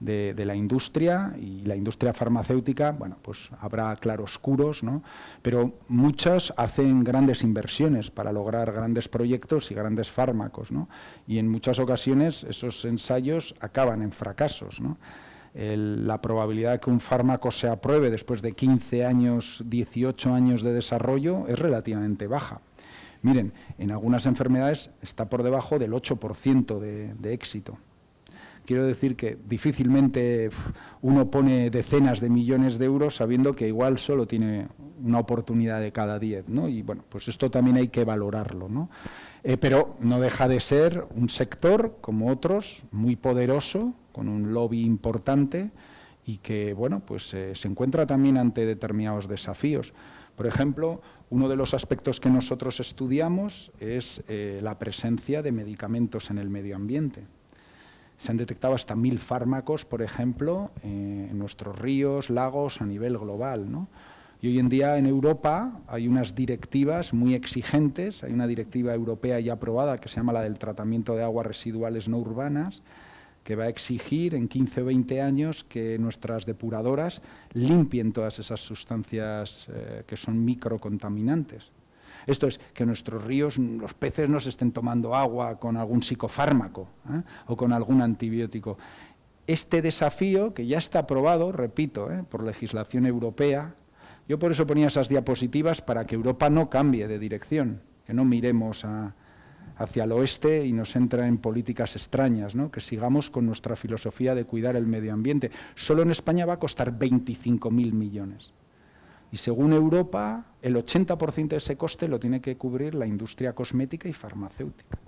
de la industria, y la industria farmacéutica, bueno, pues habrá claroscuros, ¿no? Pero muchas hacen grandes inversiones para lograr grandes proyectos y grandes fármacos, ¿no? Y en muchas ocasiones esos ensayos acaban en fracasos, ¿no? La probabilidad de que un fármaco se apruebe después de 15 años, 18 años de desarrollo es relativamente baja. Miren, en algunas enfermedades está por debajo del 8% de éxito. Quiero decir que difícilmente uno pone decenas de millones de euros sabiendo que igual solo tiene una oportunidad de cada 10, ¿no? Y bueno, pues esto también hay que valorarlo, ¿no? Pero no deja de ser un sector, como otros, muy poderoso, con un lobby importante y que, bueno, pues se encuentra también ante determinados desafíos. Por ejemplo, uno de los aspectos que nosotros estudiamos es la presencia de medicamentos en el medio ambiente. Se han detectado hasta 1000 fármacos, por ejemplo, en nuestros ríos, lagos, a nivel global, ¿no? Y hoy en día en Europa hay unas directivas muy exigentes, hay una directiva europea ya aprobada que se llama la del tratamiento de aguas residuales no urbanas, que va a exigir en 15 o 20 años que nuestras depuradoras limpien todas esas sustancias que son microcontaminantes. Esto es, que nuestros ríos, los peces no se estén tomando agua con algún psicofármaco o con algún antibiótico. Este desafío, que ya está aprobado, repito, por legislación europea, yo por eso ponía esas diapositivas para que Europa no cambie de dirección, que no miremos hacia el oeste y nos entra en políticas extrañas, ¿no? Que sigamos con nuestra filosofía de cuidar el medio ambiente. Solo en España va a costar 25.000 millones. Y según Europa, el 80% de ese coste lo tiene que cubrir la industria cosmética y farmacéutica.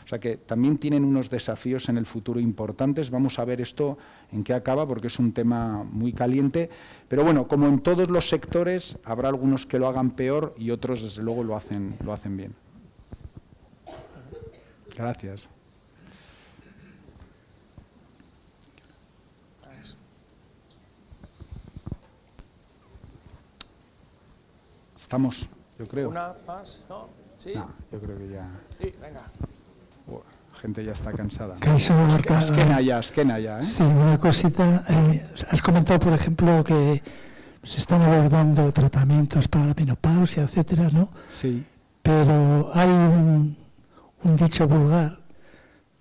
O sea que también tienen unos desafíos en el futuro importantes. Vamos a ver esto en qué acaba, porque es un tema muy caliente. Pero bueno, como en todos los sectores, habrá algunos que lo hagan peor y otros, desde luego, lo hacen bien. Gracias. Estamos, yo creo. ¿Una más? ¿No? ¿Sí? No, yo creo que ya... Sí, venga. La gente ya está cansada. Azkena ya, ¿eh? Sí, una cosita. Has comentado, por ejemplo, que se están abordando tratamientos para la menopausia, etcétera, ¿no? Sí. Pero hay un dicho vulgar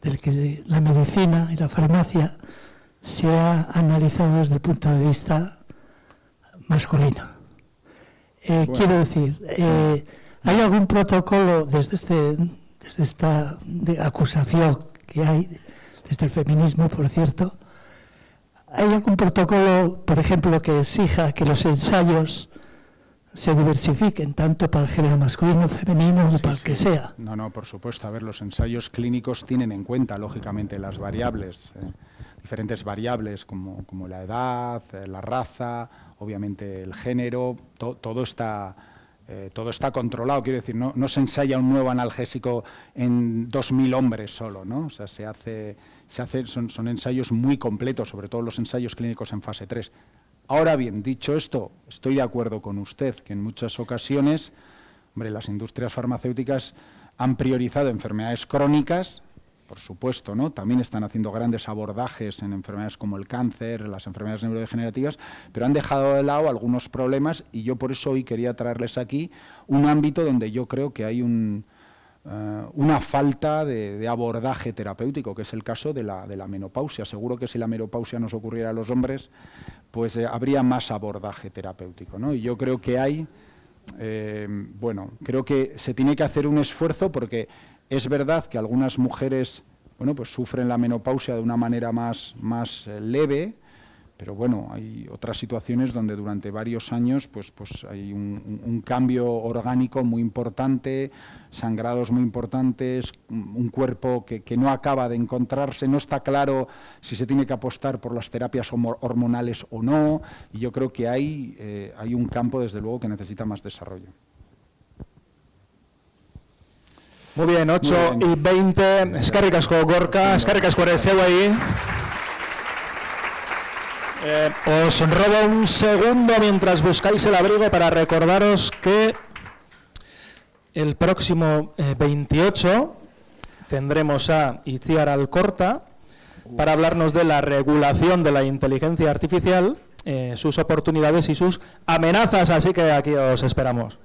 del que la medicina y la farmacia se ha analizado desde el punto de vista masculino. Bueno. Quiero decir, ¿hay algún protocolo desde esta acusación que hay, desde el feminismo, por cierto? ¿Hay algún protocolo, por ejemplo, que exija que los ensayos se diversifiquen tanto para el género masculino, femenino o para el que sea? No, por supuesto. A ver, los ensayos clínicos tienen en cuenta, lógicamente, las variables, diferentes variables como la edad, la raza, obviamente el género, todo está controlado. Quiero decir, no se ensaya un nuevo analgésico en 2.000 hombres solo, ¿no? O sea, son ensayos muy completos, sobre todo los ensayos clínicos en fase 3. Ahora bien, dicho esto, estoy de acuerdo con usted que en muchas ocasiones, hombre, las industrias farmacéuticas han priorizado enfermedades crónicas, por supuesto, ¿no? También están haciendo grandes abordajes en enfermedades como el cáncer, las enfermedades neurodegenerativas, pero han dejado de lado algunos problemas y yo por eso hoy quería traerles aquí un ámbito donde yo creo que hay una falta de abordaje terapéutico, que es el caso de la menopausia. Seguro que si la menopausia nos ocurriera a los hombres, pues habría más abordaje terapéutico, ¿no? Y yo creo que creo que se tiene que hacer un esfuerzo porque es verdad que algunas mujeres, pues sufren la menopausia de una manera más leve, pero bueno, hay otras situaciones donde durante varios años pues hay un cambio orgánico muy importante, sangrados muy importantes, un cuerpo que no acaba de encontrarse, no está claro si se tiene que apostar por las terapias hormonales o no, y yo creo que hay un campo, desde luego, que necesita más desarrollo. Muy bien, 8:20. Eskerrik asko, Gorka. Eskerrik asko ere zeu ahí. Os robo un segundo mientras buscáis el abrigo para recordaros que el próximo 28 tendremos a Itziar Alcorta para hablarnos de la regulación de la inteligencia artificial, sus oportunidades y sus amenazas, así que aquí os esperamos.